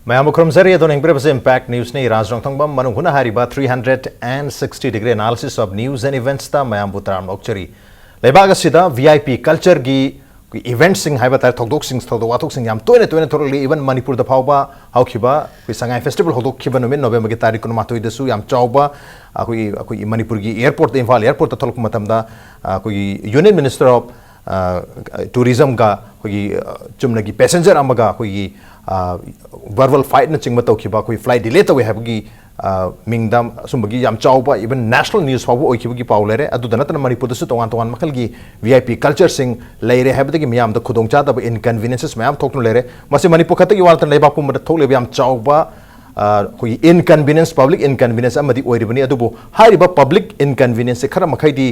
मैं खुरमजरी impact news ने राजरंगथंगबम मनुहुना हारिबा 360 degree analysis of news and events ता मैं बुतराम नोक्चरी लेबाग असिदा वीआईपी कल्चर की इवेंट सिंह हाइबा तार थोदोक सिंह थोदो वाथोक सिंह याम तोने तोने थोरली इवन मणिपुर द फावबा हाउखिबा कोई संगाई फेस्टिवल होदोक खिबा नुमिन नवेम्बर की तारीख कुन माथोई दसु याम चावबा कोई मणिपुर की एयरपोर्ट इम्फाल एयरपोर्ट थोलक मतमदा कोई यूनियन मिनिस्टर ऑफ टूरिज्म का कोई चुमना की पैसेंजर अमगा कोई वर्बल फाइट न चिंग तौखिबा कोई फ्लाइट डिले तवे हैबगी मिंगदम सुंबगी याम चावबा इवन नेशनल न्यूज़ फावबो ओखिबगी पाव लेरे अदुदा नतन मणिपुर दसु तोवान तोवान मखल की वीआईपी कल्चर सिंग लेरे हैबदगी मियाम द खुदोंग चादब इनकन्वीनियंसेस मैम थोकनु लेरे मसे मणिपुर खतगी वालतन लेबापु मद थोकले याम चावबा कोई इनकन्वीनियंस पब्लिक इनकन्वीनियंस अमदी ओइरिबनी अदुबो हारिबा पब्लिक इनकन्वीनियंस से खरा मखैदी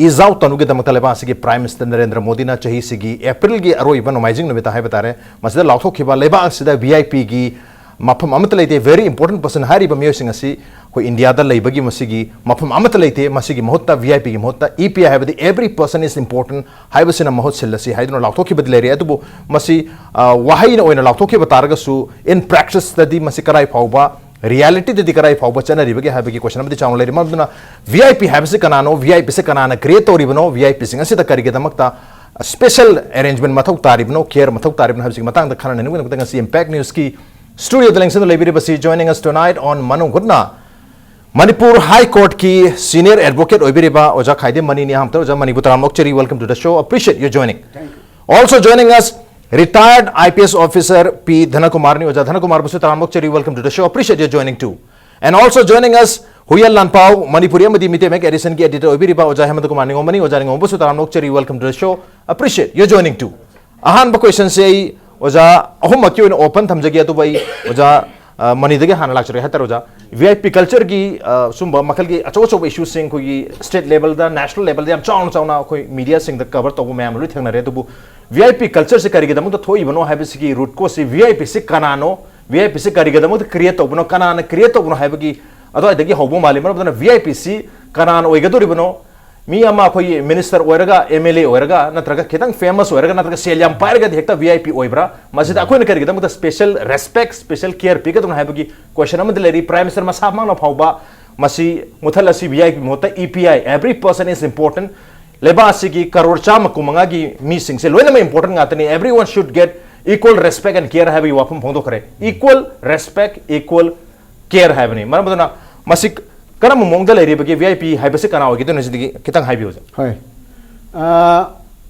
इज आउट तनुगे दमक लेबासी प्राइम मिनिस्टर नरेंद्र मोदी ना चाही सिगी अप्रैल की अरोइबा नोमाइजिंग नुमिता है बतारे मसद लाउथोखिबा लेबा सिदा वीआईपी की मफम अमत लेते वेरी इंपोर्टेंट पर्सन हारिबा मियोसिंग असि कोई इंडिया दा लेबगी मसिगी मफम अमत लेते मसिगी महत्ता वीआईपी की महत्ता ईपीआई हैबदी एवरी पर्सन इज इंपोर्टेंट हाइबसिना महत सिलसी हाइदनो लाउथोखिबद लेरे अदुबो मसि वाहैना ओइना लाउथोखिबा तारगसु इन प्रैक्टिस ददी मसि कराई फावबा रियलिटी ददी कराई फावबा चनरिबगे हाबगी क्वेश्चन अमदी चाउन लेरि मदुना वीआईपी हैबसे कनानो वीआईपी से कनाना क्रिएट तोरिबनो वीआईपी सिंग असिदा करिगे दमकता स्पेशल अरेंजमेंट मथौ तारिबनो केयर मथौ तारिबनो हाबसिग मतंग द खरन नुगन गतंग सी इंपैक्ट न्यूज़ की स्टूडियो दलेंगसन लेबिरिबसी जॉइनिंग अस टुनाइट ऑन मनुगुदना मणिपुर हाई कोर्ट की सीनियर एडवोकेट ओबिरिबा ओजा खाइदे मनी नि हमतो ओजा मणिपुर मोक्चरी welcome to the show appreciate your joining also joining us retired IPS officer P. Dhanakumar ni oja Dhanakumar busu taramokcheri welcome to the show appreciate your joining too and also joining us Huyal Lanpao Manipuri Madi Mite Mek Edison ki editor Obiriba oja Hemant Kumar ni Omani oja ni busu taramokcheri welcome to the show appreciate your joining too ahan ba question sei oja ahum makyu in open thamjagi atu bai oja mani dege hana lachre hatar oja VIP culture ki sumba makal ki acho acho issue sing ko gi state level da national level da am chauna koi media sing da cover to ma'am lu thengna re tu VIP culture से करिगे दमु तो थोई बनो habeas की root को से VIP से कनानो VIP से करिगे दमु तो क्रिएट तो बनो कनान क्रिएट तो बनो हैबगी अदो दगी होबो माले मरो बनो VIP से कनान ओइगा दोरि बनो मी अमा कोई मिनिस्टर ओरगा MLA ओरगा नत्रगा खितंग फेमस ओरगा नत्रगा सेलियम पारगा हेक्ता VIP ओइब्रा मसिद अखोइन करिगे दमु तो स्पेशल रेस्पेक्ट स्पेशल केयर पिगे तो हैबगी क्वेश्चन अमद लेरी प्राइम मिनिस्टर मसा मांगना फावबा मसी मुथल असि VIP मोता EPI every person is important लेबासी की करोड़ चाम कुमंगा की मीसिंग से लोइना में इंपोर्टेंट गातनी everyone should get equal respect and care have वाफम फोंदो करे equal respect equal care have नहीं मरम बदना मसिक करम मोंगदा लेरि बगे वीआईपी हैबसे कना होगी तो नजदीकी कितंग हाइबी हो जा हाय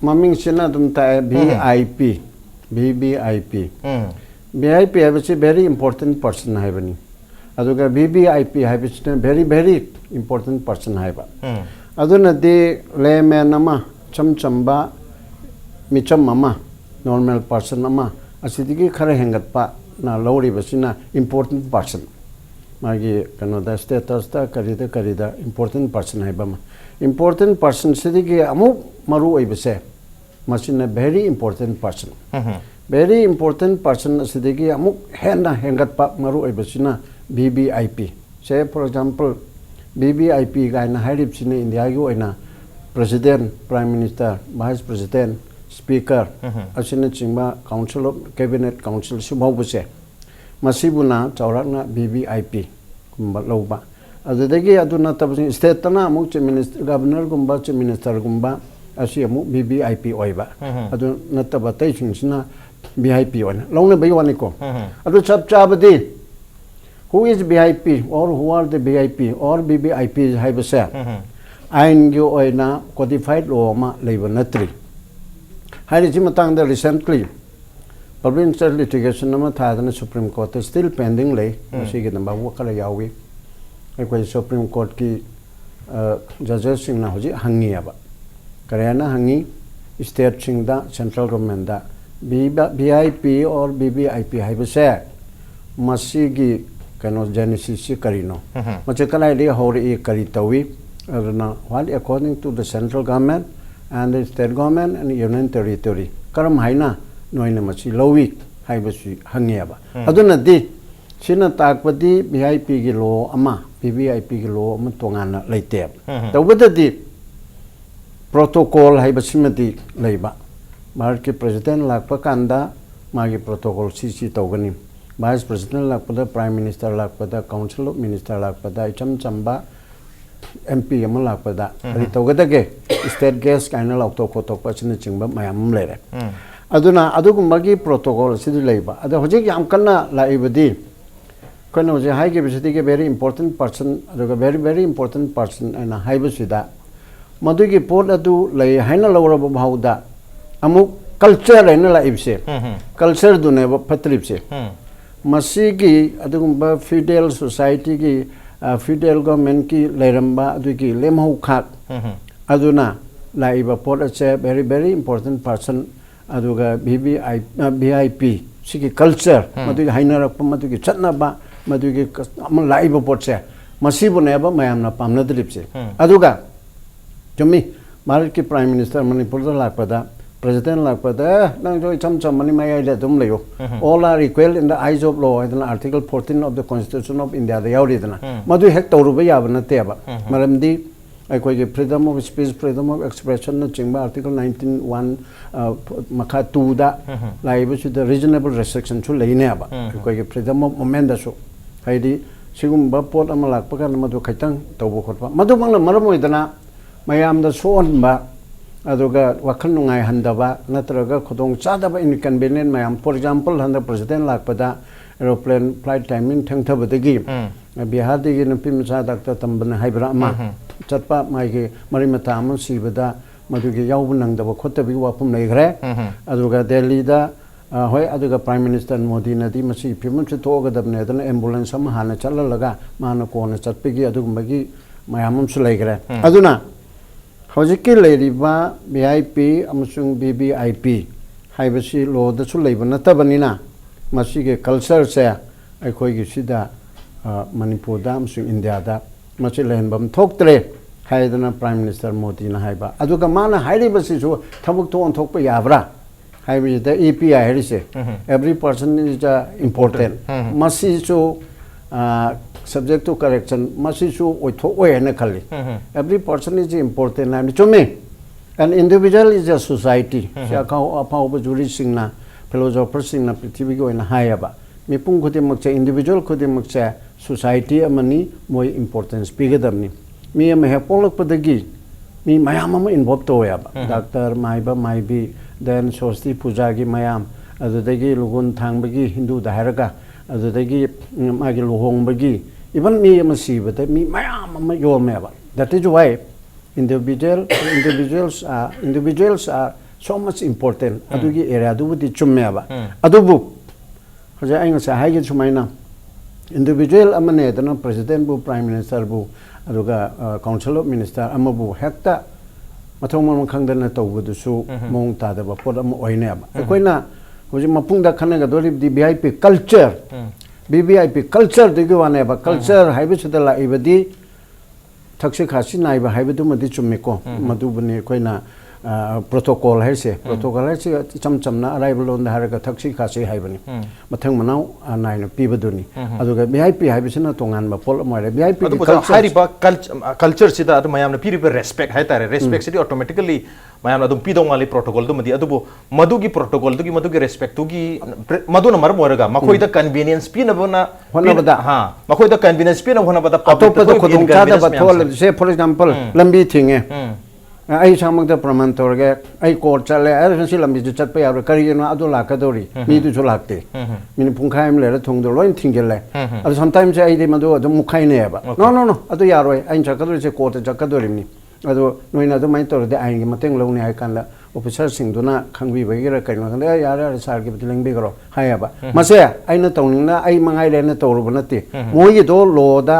ममिंग सिना तुम ता वीआईपी वीवीआईपी वीआईपी हैबसे वेरी इंपोर्टेंट पर्सन हैबनी अदुगा वीवीआईपी हैबसे वेरी इंपोर्टेंट पर्सन हैबा अदुनदी लेमैन अमा चमचंबा मिचम अमा नॉर्मल पर्सन अमा असिदिगी खरे हेंगतपा ना लौरिबसिना इंपोर्टेंट पर्सन मागी कनोदा स्टेटस ता करिदा इंपोर्टेंट पर्सन हैबमा इंपोर्टेंट पर्सन सिदिगी अमु मरु ओइबसे मसिना वेरी इंपोर्टेंट पर्सन असिदिगी अमु हेना हेंगतपा मरु ओइबसिना वीवीआईपी से फॉर एग्जांपल VVIP गायना हाइरिबसिने इंडिया की ओइना president prime minister vice president speaker असिने चिंबा काउंसिल ऑफ कैबिनेट काउंसिल सुबावबसे मसिबुना चौराकना VVIP कुंबा लौबा अदुदगी अदुना तबसिन स्टेट तना अमुक चीफ मिनिस्टर गवर्नर गुंबा चीफ मिनिस्टर गुंबा असि अमुक VVIP ओइबा अदु नतबा तैसिंगसिना VIP ओइना लौना बैवानिको अदु सब चाबदी Who is VIP or who are the VIP or VVIP हाइबसे आइन की ओइना codified law मा लेबा नत्री हाइरिजि मतंग द recently provincial litigation नमा थादना सुप्रीम कोर्ट still pending ले मसिगे नंबा वो कला यावी कोई सुप्रीम कोर्ट की जजेस सिंग ना होजी हंगी आबा करेना हंगी स्टेट सिंग दा सेंट्रल गवर्नमेंट दा VIP और VVIP हाइबसे मसिगी कनो जेनेसिस से करिनो मचे कलाई ले होर ए करी तवी अरना what according to the central government and the state government and union territory करम हाइना नोइना मची लोवी हाइबसि हंगेबा अदुना दि सिना ताकपदि वीआईपी की लो अमा वीवीआईपी की लो अमा तोंगाना लेते तबददि प्रोटोकॉल हाइबसिमदि लेबा भारत के प्रेसिडेंट लाकपा कांदा मागी प्रोटोकॉल सी तौगनी वाइस प्रेसिडेंट लापदा प्राइम मिनिस्टर लापदा काउंसिल ऑफ मिनिस्टर लापदा इचम चंबा एमपी अम लापदा अदि तौगदगे स्टेट गेस्ट काइना लाउतो खोतोक पछन चिंबा मयाम लेरे अदुना अदुगुमगी प्रोटोकॉल सिदु लेबा अद होजिक याम कन्ना लाइबदी कोन होजे हाइगे बिसिति के वेरी इंपोर्टेंट पर्सन अदुगा वेरी इंपोर्टेंट पर्सन एना हाइबसिदा मदुगी पोट अदु लै हाइना लौरब भाउदा अमुक कल्चर एना लाइबसे कल्चर दुने फत्रिबसे मसीगी अदुगुम्बा फ्यूडल सोसाइटी की फ्यूडल गवर्नमेंट की लेरंबा अदुगी लेमहौ खाक अदुना लाइबा पोट अचे वेरी इंपोर्टेंट पर्सन अदुगा वीआईपी सिगी कल्चर मदुगी हाइनरप मदुगी चटनाबा मदुगी अम लाइबा पोटसे मसीबुनेबा मयामना पामनद्रिबसे अदुगा जुम्मी भारत की प्राइम मिनिस्टर मणिपुर लापदा प्रेसिडेंट लापदा नंग जो इचम चम मनी मायाइले दुम लेयो all are equal in the eyes of law इदन article 14 of the constitution of India द यावरिदना मदु हेक तौरुबा याब नतेबा मरमदी अखोई freedom of speech freedom of expression न चिंबा आर्टिकल 19(1) मखा 2 दा लाइबा सुद रीजनेबल रेस्ट्रिक्शन छु लेनेबा अखोई फ्रीडम ऑफ मूवमेंट दसु हाइदी सिगुम्बा पोट अमा लाकपा कान मदु खैतंग तौबो खोटपा मदु मंगला मरम ओइदना मयामदा सोनबा अदुगा वखल नुंगाई हंदबा नत्रगा खुदोंग चादबा इनकन्वीनियंट मयाम फॉर एग्जांपल हंद प्रेसिडेंट लाकपदा एरोप्लेन फ्लाइट टाइमिंग थंगथबदगी बिहार दिगी नपि मचा डॉक्टर तंबन हाइब्रा मा चटपा माइगे मरि मता अम सिबदा मदुगी यावब नंगदबा खोतबी वापुम लेग्रे अदुगा दिल्ली दा होय अदुगा प्राइम मिनिस्टर मोदी नदी मसी फिमम से तोगदबने अदन एम्बुलेंस अम हाना चललगा माना कोना चटपिगी अदुगुमगी मयामम सु लेग्रे अदुना हौजिकी लेरिबा वीआईपी अमसुंग वीवीआईपी हाइबसी लोदसु लेबा नतबनिना मसीगे कल्चर से अखोइगी सिदा मणिपुरदा अमसुंग इंडियादा मसी लेहनबम थोक्तरे हाइदना प्राइम मिनिस्टर मोदी ना हाइबा अदुगा माना हाइरिबसिसु थबुक तो थोकपा याब्रा हाइबिदा ईपीआई हाइरिसे एवरी पर्सन इज इंपोर्टेंट मसीसु subject to correction masisu oithoi na khali every person is important and chume an individual is a society sha ka apau bajuri singna philosopher singna prithvi go na hayaba mipung khode makcha individual khode makcha society amani moi importance pigadamni mi am he polak padagi mi mayam am involved to yaba doctor maiba maibi then sosti puja gi mayam adudagi lugun thangbagi hindu daharaga adudagi magi luhongbagi even me masibata me mayam yomeba that is why individuals are so much important adugi area adubu chummeba adubu haja ainga sa haige chumaina individual amane dana president bu prime minister bu aduga council of minister amabu hekta mathong khangdana tawbudusu mong ta da ba pot am oineba akoina hoji mapungda khanaga dorib di vip culture VVIP culture दिगवानेबा culture हाइबसुदला इबदी थक्से खासी नाइबा हाइबदुमदि चुम्मेको मदुबने कोइना प्रोटोकॉल हाइसे प्रोटोकॉल हाइसे चमचमना अराइवल ऑन हारगा थक्सी खासी हाइबनी मथंग मनाव नाइना पीबदुनी अदुगा वीआईपी हाइबसना तोंगानबा पोल मोरे वीआईपी कल्चर हाइरिबा कल्चर सिदा अदु मयामना पीरिबा रेस्पेक्ट हाइतारे रेस्पेक्ट सिदी ऑटोमेटिकली मयामना दुम पीदों वाली प्रोटोकॉल दुमदि अदुबो मदुगी प्रोटोकॉल दुगी मदुगी रेस्पेक्ट दुगी मदुना मरम ओरगा मखोइदा कन्वीनियंस पीनबना होनबदा हां मखोइदा कन्वीनियंस पीन होनबदा अतोपदा खुदुंग चादा बथोल से फॉर एग्जांपल लंबी थिंगे आई सामक द प्रमाण तोरगे आई कोर्ट चले आई से लंबी चटपा यार करियनो अदु लाकदोरी मी दुसु लाकते मिन पुंखायम लेरे थोंगदो लोइन थिंगेले अदु समटाइम्स आई दे मदु अदु मुखाइनेबा नो अदु यारोय आई चकदोरी से कोर्ट चकदोरी नि अदु नोइना अदु माइ तोरदे आइगे मतेंग लौने हाय कानला ऑफिसर सिंगदुना खंगबी बगेरा कइनो खंदे यार सार के बिलंग बिगरो हायबा मसे आइना तौनिंगना आई मंगाइ लेना तौरुब नते मोइ दो Lodha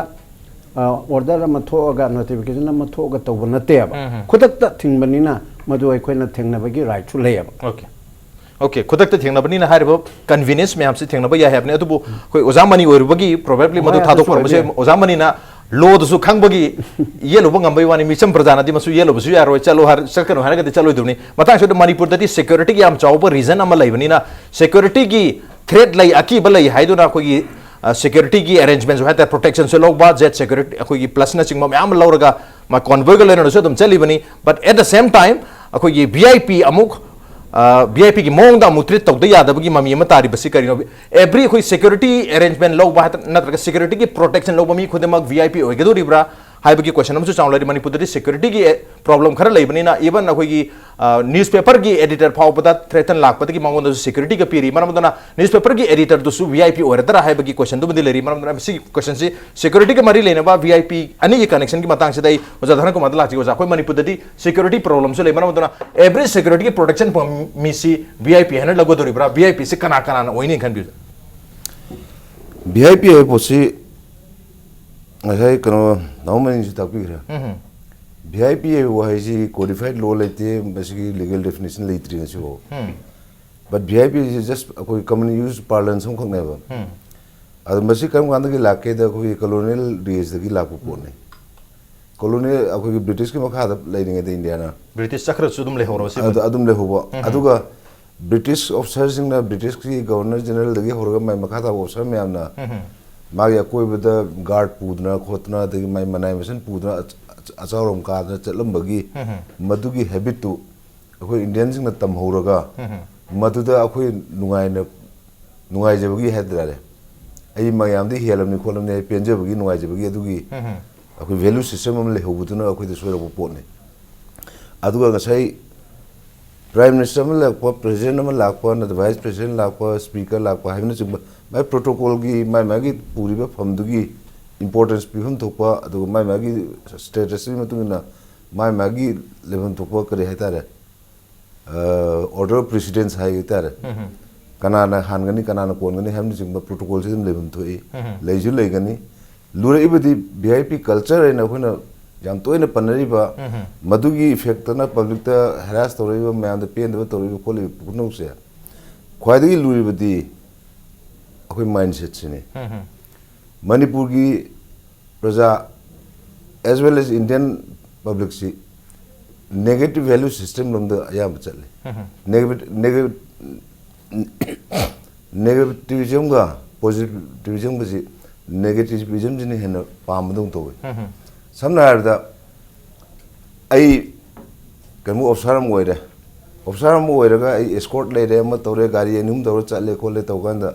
order ama thoga notification ama thoga tawba nateba khudakta thingbanina madu aikoina thengnabagi right chu leyaba okay khudakta thengnabani haribo convenience me hamse thengnaba ya habne adubu koi ozamani orbagi probably madu thadok formase ozamani na law du khangbagi yelo bangambai wani micham pradana di masu yelo busu yaro chalo har sakano haraga de chalo iduni matang so manipur dati security gi am chawba reason ama laibani na security gi threat lai aki balai haiduna koi security की arrangements जो है तो protection से लोग बात jet security कोई की plus ना चिंगमा में आम लाउरगा मैं convoy का लेना तो तुम चली बनी but at the same time कोई ये VIP अमुक VIP की मोंग दा मुत्रित तौद यादबगी ममी अमा तारी बसी करिनो एवरी कोई सिक्योरिटी अरेंजमेंट लो बा नत्रग सिक्योरिटी की प्रोटेक्शन लो बमी खुदमक VIP ओइगदोरिब्रा हाइबगी क्वेश्चन अमसु चावलरी मणिपुरदि सिक्योरिटी की प्रॉब्लम खरा लेबनिना इवन अखोगी न्यूज़पेपर की एडिटर फाउबदा थ्रेटन लाखपदगी मंगोन सिक्योरिटी का पीरी मरमदना न्यूज़पेपर की एडिटर दुसु VIP ओरदरा हाइबगी क्वेश्चन दुबदि लेरी मरमदना सी क्वेश्चन से सिक्योरिटी के मरी लेनबा VIP अनि की कनेक्शन की मतंग से दई ओजा धरन को मदला ची ओजा कोई मणिपुरदि सिक्योरिटी प्रॉब्लम से ले मरमदना एवरी सिक्योरिटी की प्रोटेक्शन मिसी VIP है लगो दोरिब्रा VIP से कना कना ओइनि खन VIP है पोसी कनो नॉर्मली ताकि VIP है वो है जी कोडिफाइड लॉ लेते हैं बेसिकली लीगल डेफिनेशन लेती है वो बट VIP इज जस्ट कोई कॉमन यूज पार्लेंस हम खंगने बा अद मसी कम कांद के लाके दा कोई कॉलोनियल डेज दगी लाकु पोने कॉलोनियल कोई ब्रिटिश के मखा दा लेनिंग दे इंडिया ना ब्रिटिश चक्र सुदुम ले होरो से अदुम ले होबो अदुगा ब्रिटिश ऑफिसर्स इन ब्रिटिश की गवर्नर जनरल दगी होरगा मै मखा दा ऑफिसर में आमना मागे कोई बद गार्ड पूदना खोतना दगी मै मनाई मसन पूदना अचारोम का चलम्बगी मधुगी हैबिट तो अखोई इंडियन सिंह तम होरगा मधुदा अखोई नुंगाई जबगी हैदरारे आई मयामदी हेलमनि खोलमनि पेंजबगी नुंगाई जबगी अदुगी अखोई वैल्यू सिस्टम हम ले होबुतुना अखोई द सोरबो पोने अदुगा गसाई प्राइम मिनिस्टर में लाखपा प्रेसिडेंट में लाखपा न vice president Lakhpa speaker Lakhpa हैबन चिंबा मै प्रोटोकॉल की मै पूरी फमदुगी इम्पोर्टेंस पीफम थोपा अदुगा मै स्टेटस की मतुंगना मै लेवल थोपा करे हैतारे ऑर्डर ऑफ प्रेसिडेंस है हैतारे कनाना हानगनी कनाना कोनगनी हैम चिंबा प्रोटोकॉल से लेवल थोई लेजु लेगनी लुरे इबदी VIP कल्चर है ना याम तोयने पनरीबा मधुगी इफेक्ट ना पब्लिक ता हरास तोरिबा मैम द पेन द तोरिबा खोली पुनो से ख्वाइदगी लुरिबदी अखोई माइंडसेट सिने मणिपुर की प्रजा as well as Indian public सी नेगेटिव वैल्यू सिस्टम लम द अयाम चले नेगेटिविज्म का पॉजिटिविज्म का जी नेगेटिविज्म जिने हेन पामदों तो समना हारदा आई कमु अफसरम ओइरगा आई एस्कॉर्ट लेरे म तौरे गाड़ी एनुम तौर चले खोले तौगांदा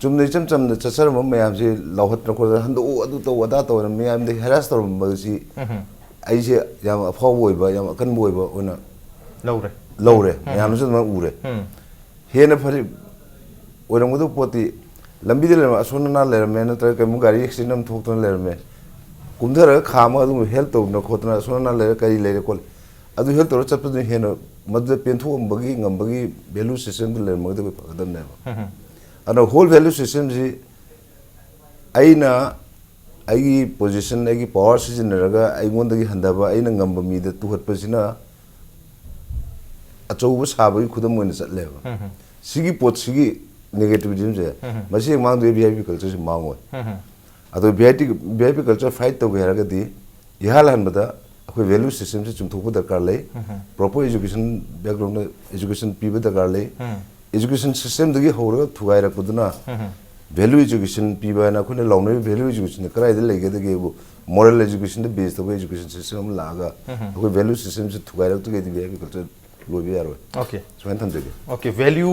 चुमने चम चसरम मयाम से लौहत न खोल हंदो अदु तो वदा तो मयाम दे हरास तौर मसी आई से याम अफाव ओइबा याम अकन ओइबा ओना लौरे मयाम से म उरे हेन फरि ओरंगदो पोती लंबी दे ले असोना ले मे न तर कमु गाड़ी एक्सीडेंट थोकतन ले मे कुंधर खाम हेल्प तौना खोतना सोना ले कई ले कोल अदु हेल्प तौर चपद हेन मद पेंथोंबगी ngambagi वैल्यू सिस्टम ले मद फगदन ने अन होल वैल्यू सिस्टम जी आइना आइगी पोजीशन आइगी पावर सिजनरगा आइगोंदगी हंदाबा आइना ngamba मी द तुहतपसिना अचौब साबगी खुदम मोइन चलेबा सिगी पोत सिगी नेगेटिविज्म जे मसी मांग दे VIP कल्चर से मांगो अदो VIP कल्चर फाइट तो गहरगदी यहाल हनबदा अखोई वैल्यू सिस्टम से चुमथोक दरकार ले प्रॉपर एजुकेशन बैकग्राउंड एजुकेशन पीबे दरकार ले एजुकेशन सिस्टम दगी होरगा थुगाइरकदुना वैल्यू एजुकेशन पीबा ना खुने लौने वैल्यू एजुकेशन कराइदे लेगेदगे मोरल एजुकेशन द बेस तो एजुकेशन सिस्टम लागा अखोई वैल्यू सिस्टम से थुगाइरक तो VIP कल्चर लोबी यारो ओके स्वाइन थमदेगे okay value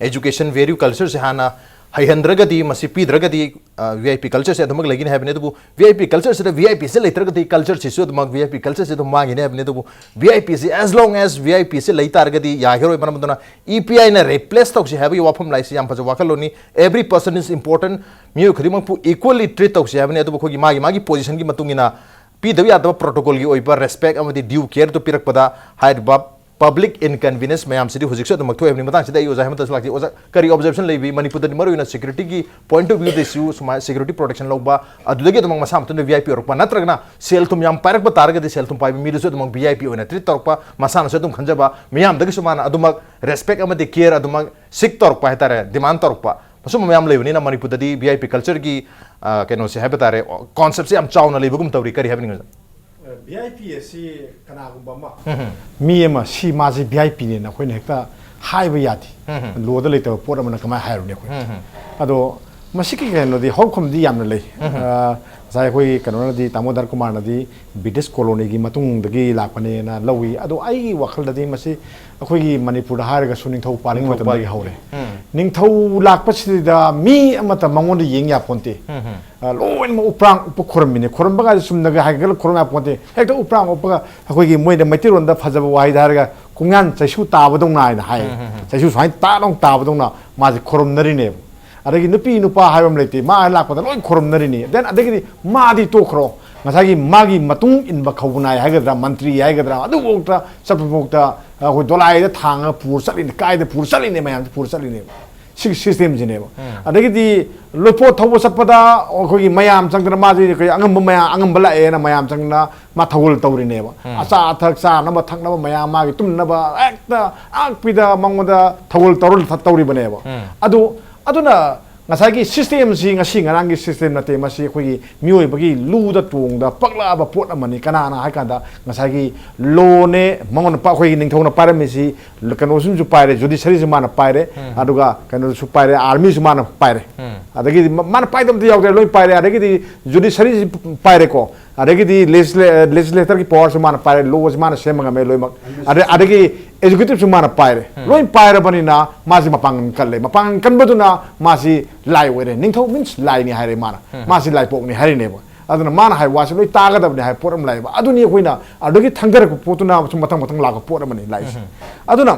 education value culture से हाना हईहंद्रगदी मसी पीद्रगदी VIP कल्चर से अदमक लगिन है बने तो VIP कल्चर से VIP से लेत्रगदी कल्चर से अदमक VIP कल्चर से तो मांगिने है बने तो VIP से एज लॉन्ग एज VIP से लेतारगदी याहिरो बनमदना EPI ना रिप्लेस तो से है वाफम लाइस याम फज वाकलोनी एवरी पर्सन इज इंपोर्टेंट मियो खरिमक पु इक्वली ट्रीट तो से है बने तो खोगी मागी पोजीशन की मतुंगिना पीदबी आदब प्रोटोकॉल की ओइबा रेस्पेक्ट अमदी ड्यू केयर तो पिरकपदा हाइड public inconvenience मैम से हुजिक से मक्थो एवनी मतांग से ओजा हम तसलाकी ओजा करी ऑब्जर्वेशन लेबी मणिपुर मरुना सिक्योरिटी की पॉइंट ऑफ व्यू दिसु सुमा सिक्योरिटी प्रोटेक्शन लोबा अदुदगे तमंग मसा मतन VIP ओरपा नत्रगना सेल तुम याम पारक तारगदि सेल तुम पाइबी मीदुसु तमंग VIP ओना ट्रीट तोरपा मसाना से तुम खंजबा मियाम दगे सुमाना अदुमक रेस्पेक्ट अमदि केयर अदुमक सिक तोरपा हेतारे डिमांड तोरपा मसुम मैम लेबनी ना मणिपुर दी VIP कल्चर की केनो से हेबतारे कॉन्सेप्ट से हम चाउना लेबगुम तौरी करी हेबनिंग VIP asi kanagumba ma mi ama si maji VIP ne na khoi ne hekta haiba yati lo da leita pot amana kama hairu ne khoi ado ꯃꯁꯤꯒꯤ ꯀꯩꯅꯣꯗꯤ ꯍꯧꯔꯛꯐꯝꯗꯤ ꯌꯥꯝꯅ ꯂꯩ ꯉꯁꯥꯏ ꯑꯩꯈꯣꯏ ꯀꯩꯅꯣꯅꯗꯤ ꯇꯥꯃꯣꯗꯔ ꯀꯨꯃꯥꯔꯅꯗꯤ ꯕ꯭ꯔꯤꯇꯤꯁ ꯀꯣꯂꯣꯅꯤꯒꯤ ꯃꯇꯨꯡꯗꯒꯤ ꯂꯥꯛꯄꯅꯦꯅ ꯂꯧꯏ ꯑꯗꯣ ꯑꯩꯒꯤ ꯋꯥꯈꯜꯗꯗꯤ ꯃꯁꯤ ꯑꯩꯈꯣꯏꯒꯤ ꯃꯅꯤꯄꯨꯔꯗ ꯍꯥꯏꯔꯒꯁꯨ ꯅꯤꯡꯊꯧ ꯄꯥꯜꯂꯤꯉꯩ ꯃꯇꯝꯗꯒꯤ ꯍꯧꯔꯦ ꯅꯤꯡꯊꯧ ꯂꯥꯛꯄꯁꯤꯗ ꯃꯤ ꯑꯃꯠꯇ ꯃꯉꯣꯟꯗ ꯌꯦꯡ ꯌꯥꯄꯣꯟꯇꯦ ꯂꯣꯏꯅꯃꯛ ꯎꯄ꯭ꯔꯥꯡ ꯎꯞꯄ ꯈꯣꯔꯝꯃꯤꯅꯦ ꯈꯣꯔꯝꯕꯒ ꯆꯨꯝꯅꯒ ꯍꯥꯏꯒꯠꯂ ꯈꯣꯔꯝ ꯌꯥꯄꯣꯟꯇꯦ ꯍꯦꯛꯇ ꯎꯄ꯭ꯔꯥꯡ ꯎꯞꯄꯒ ꯑꯩꯈꯣꯏꯒꯤ ꯃꯣꯏꯗ ꯃꯩꯇꯩꯔꯣꯟꯗ ꯐꯖꯕ ꯋꯥꯍꯩꯗ ꯍꯥꯏꯔꯒ ꯀꯨꯡꯌꯥꯟ ꯆꯩꯁꯨ ꯇꯥꯕꯗꯧꯅ ꯍꯥꯏꯅ ꯍꯥꯏ ꯆꯩꯁꯨ ꯁꯨꯃꯥꯏꯅ ꯇꯥꯗꯧ ꯇꯥꯕꯗꯧꯅ ꯃꯥꯁꯦ ꯈꯣꯔꯝꯅꯔꯤꯅꯦꯕ ꯑꯗꯒꯤ ꯅꯨꯄꯤ ꯅꯨꯄꯥ ꯍꯥꯏꯕ ꯑꯃ ꯂꯩꯇꯦ ꯃꯥ ꯂꯥꯛꯄꯗ ꯂꯣꯏ ꯈꯣꯔꯝꯅꯔꯤꯅꯤ ꯗꯦꯟ ꯑꯗꯒꯤꯗꯤ ꯃꯥꯗꯤ ꯇꯣꯛꯈ꯭ꯔꯣ ꯉꯁꯥꯏꯒꯤ ꯃꯥꯒꯤ ꯃꯇꯨꯡ inba ꯈꯧꯕꯅꯥꯏ ꯍꯥꯏꯒꯗ꯭ꯔꯥ ꯃꯟꯇ꯭ꯔꯤ ꯍꯥꯏꯒꯗ꯭ꯔꯥ ꯑꯗꯨꯐꯥꯎꯗ ꯆꯠꯄꯐꯥꯎꯗ ꯑꯩꯈꯣꯏ ꯗꯣꯂꯥꯏꯗ ꯊꯥꯡꯉꯒ ꯄꯨꯔ ꯆꯠꯂꯤꯅꯤ ꯀꯥꯏꯗ ꯄꯨꯔ ꯆꯠꯂꯤꯅꯦ ꯃꯌꯥꯝꯁꯦ ꯄꯨꯔ ꯆꯠꯂꯤꯅꯦꯕ ꯁꯤꯒꯤ ꯁꯤꯁꯇꯦꯝꯁꯤꯅꯦꯕ ꯑꯗꯒꯤꯗꯤ ꯂꯣꯏꯄꯣꯠ ꯊꯧꯕ ꯆꯠꯄꯗ ꯑꯩꯈꯣꯏꯒꯤ ꯃꯌꯥꯝ ꯆꯪꯗꯅ ꯃꯥꯁꯦ ꯑꯩꯈꯣꯏ ꯑꯉꯝꯕ ꯂꯥꯛꯑꯦꯅ ꯃꯌꯥꯝ ꯆꯪꯗꯅ ꯃꯥ ꯊꯧꯒꯜ ꯇꯧꯔꯤꯅꯦꯕ ꯑꯆꯥ ꯑꯊꯛ ꯆꯥꯅꯕ ꯊꯛꯅꯕ ꯃꯌꯥꯝ ꯃꯥꯒꯤ ꯇꯨꯝꯅꯕ ꯍꯦꯛꯇ ꯑꯛꯄꯤꯗ ꯃꯉꯣꯟꯗ ꯊꯧꯒꯜ ꯇꯧꯔꯤꯕꯅꯦꯕ ꯑꯗꯨꯅ ꯉꯁꯥꯏꯒꯤ ꯁꯤꯁꯇꯦꯝꯁꯤ ꯉꯁꯤ ꯉꯔꯥꯡꯒꯤ ꯁꯤꯁꯇꯦꯝ ꯅꯠꯇꯦ ꯃꯁꯤ ꯑꯩꯈꯣꯏꯒꯤ ꯃꯤꯑꯣꯏꯕꯒꯤ ꯂꯨꯗ ꯇꯣꯡꯗ ꯄꯛꯂꯛꯑꯕ ꯄꯣꯠ ꯑꯃꯅꯤ ꯀꯅꯥꯅ ꯍꯥꯏ ꯀꯥꯟꯗ ꯉꯁꯥꯏꯒꯤ ꯂꯣꯅꯦ ꯃꯉꯣꯟꯗ ꯑꯩꯈꯣꯏꯒꯤ ꯅꯤꯡꯊꯧꯅ ꯄꯥꯏꯔꯝꯃꯤꯁꯤ ꯀꯩꯅꯣꯁꯤꯡꯁꯨ ꯄꯥꯏꯔꯦ ꯖꯨꯗꯤꯁꯔꯤꯁꯨ ꯃꯥꯅ ꯄꯥꯏꯔꯦ ꯑꯗꯨꯒ ꯀꯩꯅꯣꯁꯨ ꯄꯥꯏꯔꯦ ꯑꯥꯔꯃꯤꯁꯨ ꯃꯥꯅ ꯄꯥꯏꯔꯦ ꯑꯗꯒꯤꯗꯤ ꯃꯥꯅ ꯄꯥꯏꯗꯕꯗꯤ ꯌꯥꯎꯗ꯭ꯔꯦ ꯂꯣꯏ ꯄꯥꯏꯔꯦ ꯑꯗꯒꯤꯗꯤ ꯖꯨꯗꯤꯁꯔꯤꯁꯤ ꯄꯥꯏꯔꯦꯀꯣ ꯑꯗꯒꯤꯗꯤ ꯂꯦꯖꯤꯁꯂꯦꯇꯔꯒꯤ ꯄꯋꯥꯔꯁꯨ ꯃꯥꯅ ꯄꯥꯏꯔꯦ ꯂꯣꯁꯤ ꯃꯥꯅ ꯁꯦꯝꯕ ꯉꯝꯃꯦ ꯂꯣꯏꯅꯃꯛ ꯑꯗꯒꯤ ꯑꯦꯖꯨꯀꯦꯇꯤꯚꯁꯨ ꯃꯥꯅ ꯄꯥꯏꯔꯦ ꯂꯣꯏ ꯄꯥꯏꯔꯕꯅꯤꯅ ꯃꯥꯁꯤ ꯃꯄꯥꯡꯒꯜ ꯀꯜꯂꯦ ꯃꯄꯥꯡꯒꯜ ꯀꯟꯕꯗꯨꯅ ꯃꯥꯁꯤ ꯂꯥꯏ ꯑꯣꯏꯔꯦ ꯅꯤꯡꯊꯧ ꯃꯤꯟꯁ ꯂꯥꯏꯅꯤ ꯍꯥꯏꯔꯦ ꯃꯥꯅ ꯃꯥꯁꯤ ꯂꯥꯏꯄꯣꯛꯅꯤ ꯍꯥꯏꯔꯤꯅꯦꯕ ꯑꯗꯨꯅ ꯃꯥꯅ ꯍꯥꯏ ꯋꯥꯁꯤ ꯂꯣꯏ ꯇꯥꯒꯗꯕꯅꯤ ꯍꯥꯏ ꯄꯣꯠ ꯑꯃ ꯂꯥꯛꯑꯦꯕ ꯑꯗꯨꯅꯤ ꯑꯩꯈꯣꯏꯅ ꯑꯗꯨꯗꯒꯤ ꯊꯪꯊꯔꯛꯄ ꯄꯣꯠꯇꯨꯅ ꯃꯊꯪ ꯃꯊꯪ ꯂꯥꯛꯄ ꯄꯣꯠ ꯑꯃꯅꯤ ꯂꯥꯛꯏꯁꯦ ꯑꯗꯨꯅ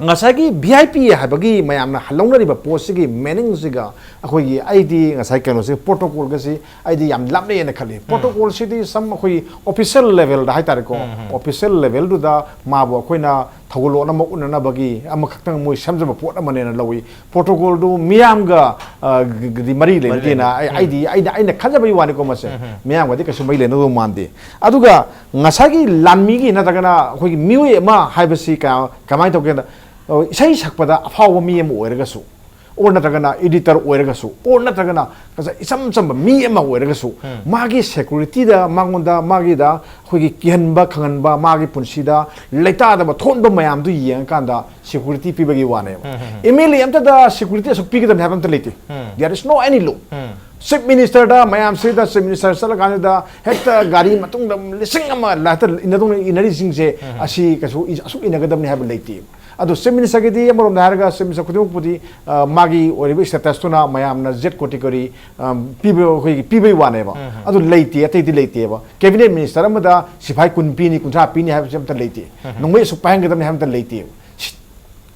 ꯉꯁꯥꯏꯒꯤ VIP ꯍꯥꯏꯕꯒꯤ ꯃꯌꯥꯝꯅ ꯂꯧꯅꯔꯤꯕ ꯄꯣꯠꯁꯤꯒꯤ ꯃꯦꯅꯤꯡꯁꯤꯒ ꯑꯩꯈꯣꯏꯒꯤ ꯑꯩꯗꯤ ꯉꯁꯥꯏ ꯀꯩꯅꯣꯁꯤ ꯄ꯭ꯔꯣꯇꯣꯀꯣꯜꯒꯁꯤ ꯑꯩꯗꯤ ꯌꯥꯝ ꯂꯥꯞꯅꯩꯅ ꯈꯜꯂꯤ ꯄ꯭ꯔꯣꯇꯣꯀꯣꯜꯁꯤꯗꯤ ꯁꯝ ꯑꯩꯈꯣꯏꯒꯤ ꯑꯣꯐꯤꯁꯤꯌꯦꯜ ꯂꯦꯚꯦꯜꯗ ꯍꯥꯏꯇꯥꯔꯦꯀꯣ ꯑꯣꯐꯤꯁꯤꯌꯦꯜ ꯂꯦꯚꯦꯜꯗꯨꯗ ꯃꯥꯕꯨ ꯑꯩꯈꯣꯏꯅ ꯊꯧꯒꯜꯂꯣꯟ ꯑꯃ ꯎꯠꯅꯅꯕꯒꯤ ꯑꯃꯈꯛꯇꯪ ꯃꯣꯏ ꯁꯦꯝꯖꯕ ꯄꯣꯠ ꯑꯃꯅꯦꯅ ꯂꯧꯏ ꯄ꯭ꯔꯣꯇꯣꯀꯣꯜꯗꯨ ꯃꯤꯌꯥꯝꯒ ꯃꯔꯤ ꯂꯩꯅꯗꯦꯅ ꯑꯩꯅ ꯈꯟꯖꯕꯒꯤ ꯋꯥꯅꯤꯀꯣ ꯃꯁꯦ ꯃꯤꯌꯥꯝꯒꯗꯤ ꯀꯩꯁꯨ ꯃꯔꯤ ꯂꯩꯅꯗꯧ ꯃꯥꯟꯗꯦ ꯑꯗꯨꯒ ꯉꯁꯥꯏꯒꯤ ꯂꯥꯟꯃꯤꯒꯤ ꯅꯠꯇ꯭ꯔꯒꯅ ꯑꯩꯈꯣꯏꯒꯤ ꯃꯤꯑꯣꯏ ꯑꯃ ꯍꯥꯏꯕꯁꯤ ꯀꯃꯥꯏꯅ ꯇꯧꯒꯦꯗ ꯏꯁꯩ ꯁꯛꯄꯗ ꯑꯐꯥꯎꯕ ꯃꯤ ꯑꯃ ꯑꯣꯏꯔꯒꯁꯨ ꯑꯣꯔ ꯅꯠꯇ꯭ꯔꯒꯅ एडिटर ꯑꯣꯏꯔꯒꯁꯨ ꯑꯣꯔ ꯅꯠꯇ꯭ꯔꯒꯅ इचम चम मी अमा ओइरगसु मागी सिक्युरिटी दा मांगोंदा मागी दा खोगी किहनबा खंगनबा मागी पुनसिदा लेतादबा थोनबा मयाम दु येंग कांदा सिक्युरिटी पिबगी वाने एमएलए अमता दा सिक्युरिटी असु पिगदम हैबम त लेते there is no any law chief minister दा मयाम से दा चीफ मिनिस्टर सल गाने दा हेक्टा गाड़ी मतुंग दा लिसिंग अमा लाता इनदों इनरी सिंग से असि कसु असु इनगदम ने हैब लेते अदो चीफ मिनिस्टर के दी अमरोम हारगा चीफ मिनिस्टर खुदुक पुदी मागी ओरिबे स्टेटस तुना मयामना जेट कैटेगरी पीबे वानेबा अदो लेते अतैदि लेतेबा कैबिनेट मिनिस्टर अमदा सिफाई कुन पीनी कुंथा पीनी हैब सेमता लेते नंगमे सु पाहंगदम ने हैमता लेते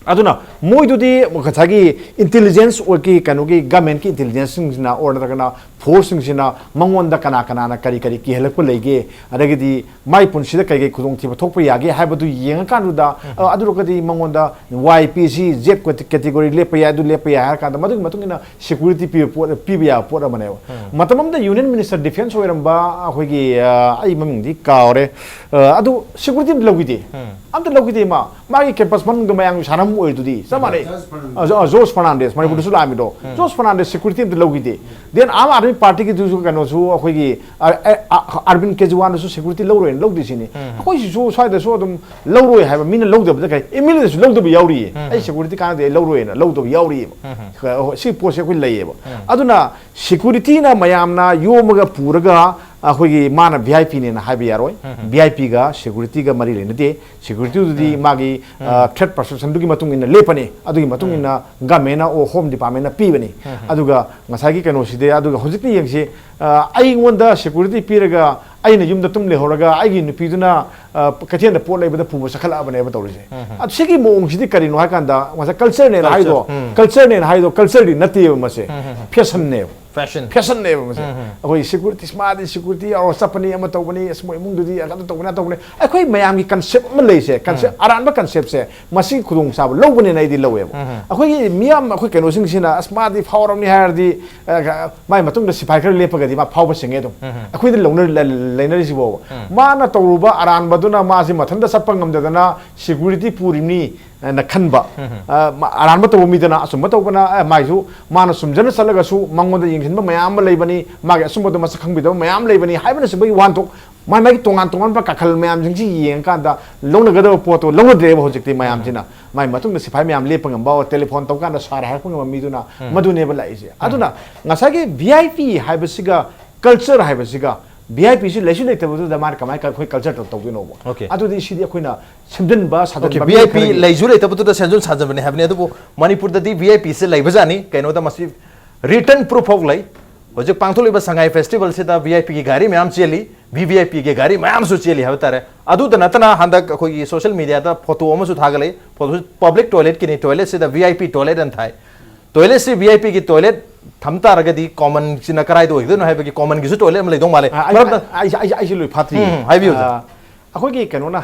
अदुना मोइदुदी खथागी इंटेलिजेंस ओकी कनुगी गवर्नमेंट की इंटेलिजेंस सिंगना और नतगना फोर्स सिंगना मंगोंदा कना कना करी करी की हेलप लेगे अदगदी माई पुनसिदा कई खुदोंग थिबा थोकपा यागे हाइबदु येंगा कानुदा अदुरकदी मंगोंदा YPC Z कैटेगरी लेपा या दु लेपा या कांदा मदुग मतुंगिना सिक्युरिटी पीबा या पोर मनेव मतममदा यूनियन मिनिस्टर डिफेंस ओइरंबा अखोगी आई ममिंगदी कावरे अदु सिक्युरिटी लौगिदे अमता लौगिदे मागी कैंपस मनंग मयांग सानम ओइदुदी समारे जोस फर्नांडिस माने बुदुसु लामिदो जोस फर्नांडिस सिक्युरिटी अमता लौगिदे देन आम आदमी पार्टी की दुसु कनोसु अखोगी अरविंद केजरीवाल सु सिक्युरिटी लौरोय लौदिसिनी अखोइसु स्वाइदसु अदुम लौरोय हाइबा मिना लौदबदा काय एमएलए सु लौदब याउरी आई सिक्युरिटी कानदे लौरोयना लौदब याउरी सि पोसे अखोइ लैयेबा अदुना सिक्युरिटी ना मयामना योमगा पुरगा अखोगी माना VIP ने ना हाइबा यारोय VIP गा सिक्युरिटी गा मरी लेनदे सिक्युरिटी दुदी मागी थ्रेट परसेप्शन दुगी मतुंग इन लेपने अदुगी मतुंग इन गवर्नमेंट ओ होम डिपार्टमेंट ना पीबनी अदुगा ngасagi kano side aduga hojikni yengse ai ngonda security piraga aina yumda tum lehораga aigi nupiduna kathen da pot leibada puba sakhala abane ba tawrise ad sigi moong sidi karino hakanda masa culture ne haido culture di nati mase fashion ne mase akoi security smart security or sapani ama tawbani asmo imung dudi akada tawbani akoi mayam gi concept ma leise concept aranba concept se masi khudung sab lobani na idi loweba akoi miyam akoi kano sing sina smart di forum ni hair di mai matung da sipai khar lepaga di ma phawba singe dum akoi di longner lainari sibo ma na tawruba aran baduna ma si mathanda sappa ngamdadana security purimni na khanba aran ba tawmi dana asum tawbana maisu mana sumjana salagasu mangonda yingsinba mayam leibani magi asum do masak khangbi do mayam leibani haibana sibai wantok mai mai tongan ba kakhal mayam jingji yeng ka da longna gada poto longna dreba hojikti mayam jina mai matung na sipai myam lepang ba telephone tau kan sar ha pung mi duna madune ba lai se aduna ngasa ge VIP haibasiga culture haibasiga VIP si lesu lekta bu da mar kamai ka khoi culture to to no Okay. adu di si di khoina simden ba sadan Okay, ba VIP leju le tabu da senjun sajam ne havne adu Manipur da di VIP se lai bajani kaino da masi written proof of lai hoje pangtholi ba sangai festival se da VIP ki gari myam cheli VVIP ki gari myam su cheli havtare adu da natana handa khoi social media da photo ma su thagale photo public toilet ki ni toilet se da VIP toilet an thai toilet se VIP ki toilet thamta ragadi common sina karai do igdo no have ki common ki su toilet ma le dong male ai lui phatri hai view akhoi gi kano na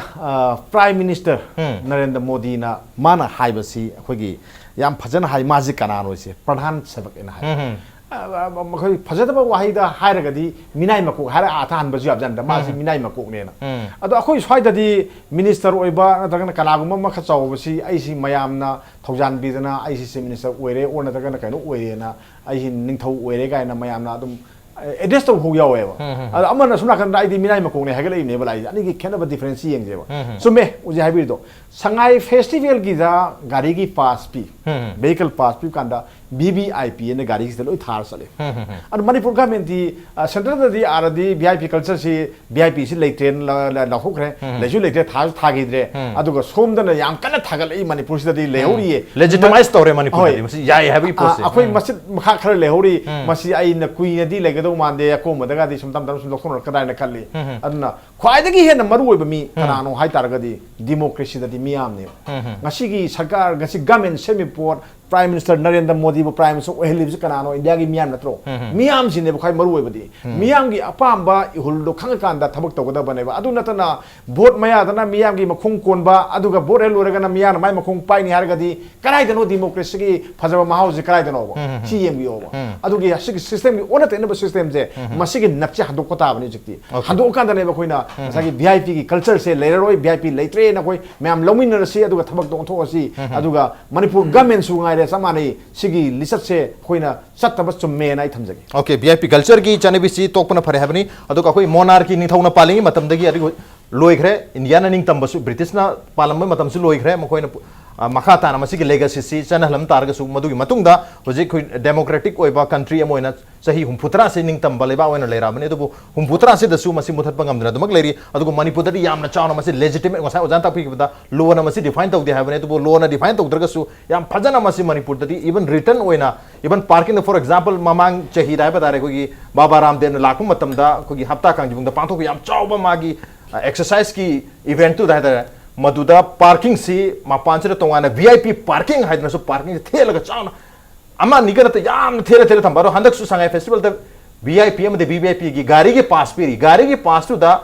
prime minister Narendra Modi na mana haibasi akhoi gi yam phajana hai maji kana no se pradhan sabak ina hai khoi phajadaba wahida hairagadi minai makuk hara athan basu abjan da maji minai makuk ne na ado akhoi swai da di minister oiba na dagana kalagum ma kha chaw basi ai si mayam na thaujan bidana ai si minister oire or na dagana kaino oire na ai si ningthau oire ga na mayam na adum address to hu yaw eba ada amana suna kan dai di minai makuk ne hagalai ne bala ani gi khena ba difference yeng je ba sume uji habi do sangai festival gi da gari gi pass pi vehicle pass pi kanda BBIP ne gari gi loi thar sale and Manipur government di central di aradi VIP culture si VIP si lei train la hokre leju lei thar thagi dre aduga som da yam kana thagal ei Manipur si di lehori legitimize tore Manipur di masi yai heavy post akhoi masit makha khara lehori masi ai na kui na di legado mande ko madaga di sum tam tam sum lokson kadai na khalli aduna khwai da gi he na maru oi ba mi kana no hai tar ga di democracy da di miyam ne ngasi gi sarkar ngasi government semi port Prime Minister Narendra Modi bu Prime Minister oheli bi kana no India gi miyam natro miyam sin ne bu khai maru oi ba di miyam gi apamba ihul do khang kan da thabak tawda ba ne ba adu natana vote maya da na miyam gi makhung kon ba aduga vote hel ora ga na miyam mai makhung pai ni har ga di kanai da no democracy gi phajaba mahau ji kanai da no ba chi yem gi oba adu gi asig system gi ona te ne ba system je masi gi napchi hadu ko ta ba ni jikti hadu kan da ne ba khoina sa gi VIP gi culture se leroi VIP leitre na khoi miyam lomin na si aduga thabak do tho si aduga Manipur government su ngai re samani sigi lisat se khoina sattaba chumme na I thamjagi okay VIP culture ki chane si tokpana phare habni adu ka khoi monarchy ni thauna palingi matam dagi ari loikhre India na ning tambasu British na palam matam su loikhre mo khoina makha ta na masigi legacy si chana halam tar ga su madu gi matungda hoje khoi democratic oiba country amoina sahi humputra se ning tam baleba oina lera bane du humputra se da su masi muthat pangam dra dumak leri adu Manipur da yamna chauna masi legitimate ngasa ojan ta phi da law na masi define tawdi ha bane du law na define tawdra ga su yam phajana masi Manipur da even written oina even parking for example mamang chahi dai ba dare ko gi Baba Ramdev na lakum matam da ko gi hapta kang jung da pangthok yam chawba magi exercise ki event tu da Maduda parking si mapan se tongana VIP parking haidna so parking thela ga chauna ama nigana ta yam thela thela thambaro handak su sangai festival da VIP am de VVIP gi gari gi pass tu da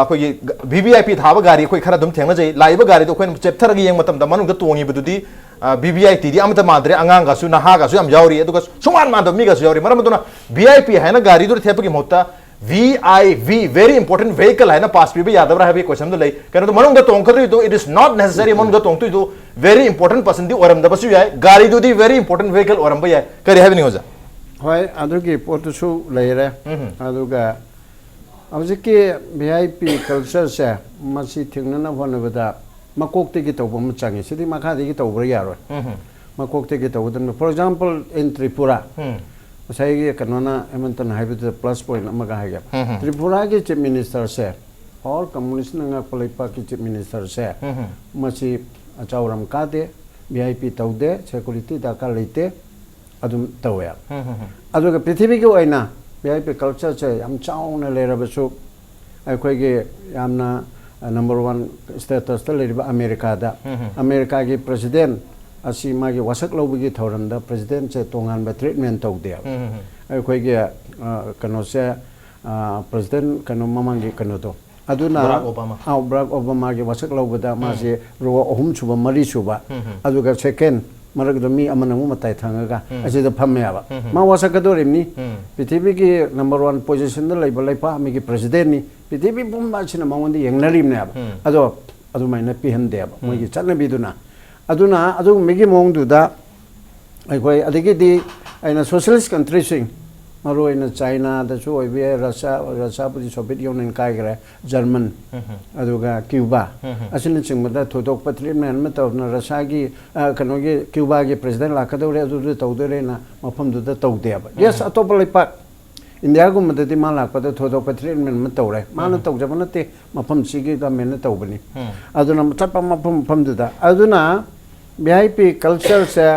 ko ye VVIP thaba gari ko khara dum thengna jai laiba gari do ko chepthar gi yeng matam da manung da tongi bududi VVIP di amata madre angang ga su na ha ga su am yauri edu ga suman ma do mi ga su yauri maram duna VIP haina gari dur thepa gi mota VIV very important vehicle है ना पास भी यादव रहा है भी question तो ले कहने तो मनों का तोंग तो it is not necessary मनों का तोंग तो very important person दी औरम दबसु यार गाड़ी तो दी very important vehicle औरम भी यार करे है भी नहीं हो जा होय अदुगी पोटसु लेरे अदुगा अबजिके VIP culture से मसी थिंगना होनबदा मकोक्ते की तौब म चांगे सिदि मखादि की तौब यारो मकोक्ते की तौब for example in Tripura Saya kanona ementan hybrid plus point amaga haga. Tripura ke chief minister se, all communist nanga polipa ke chief minister se, masih acauram kade, VIP taude, security dakar lite, adum tauya. Adu ke prithivi ke waina, VIP culture se, am cau na lera besok, aku ke amna number one status terlebih Amerika da, Amerika ke presiden. Asi magi wasak lau bagi thauram da president se tongan ba treatment tau dia ai khoi ge kano se president kano mamangi kano to aduna Barack Obama ge wasak lau bada ma se ro ohum chuba mari chuba adu ga second marak da mi amana mu matai thanga asi da pham ya ba ma wasak ka do rimni prithivi ki number 1 position da laiba laipa mi ki president ni prithivi bum ba china mangondi yengnarim ne ba adu mai na pi han de ba mo gi chatna bi duna aduna adu megi mong du da ai koi adigi di aina socialist country sing मरोइना China दसु ओइबे Russia पुदि Soviet Union काइग्रे German अदुगा Cuba असिन चिंगबदा थोदोक पत्रिमेन म तौना रशिया की कनोगे क्यूबा के प्रेसिडेंट लाखदौरे अदु तौदरेना मफमदुदा तौदेबा यस अतोप लेपा इंडिया को मददी मा लापद थोदोक पत्रिमेन म तौरे माना तौजब नते मफम सिगी गमेन तौबनी अदुना चपा मफमदुदा अदुना वीआईपी कल्चर से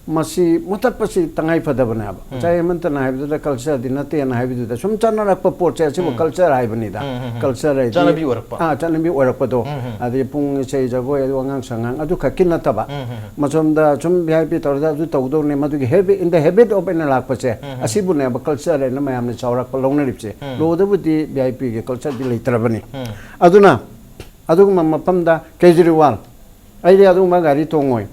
मसी मुतपसी तंगाई फदबने अब चाहे मंत नाइबद कल्चर दिनते नाइबद सुम चनरप पोचे सिबो कल्चर हाइबनिदा कल्चर है चनबी ओरप चनबी ओरपदो अदि पुंग से जगो एदोंगां संगां अदु खकिन नतबा मसोमदा सुम वीआईपी तौरदा अदु तौदोने मदुगी हेबी इन द हैबिट ऑफ इन लाकपचे असिबुने अब कल्चर है न मयामने चौरक लौनरिपचे लोदबुदी वीआईपी के कल्चर दि लेतरबनी अदुना अदुगम मपमदा केजरीवाल अरे अदुमा गाड़ी तोंगोय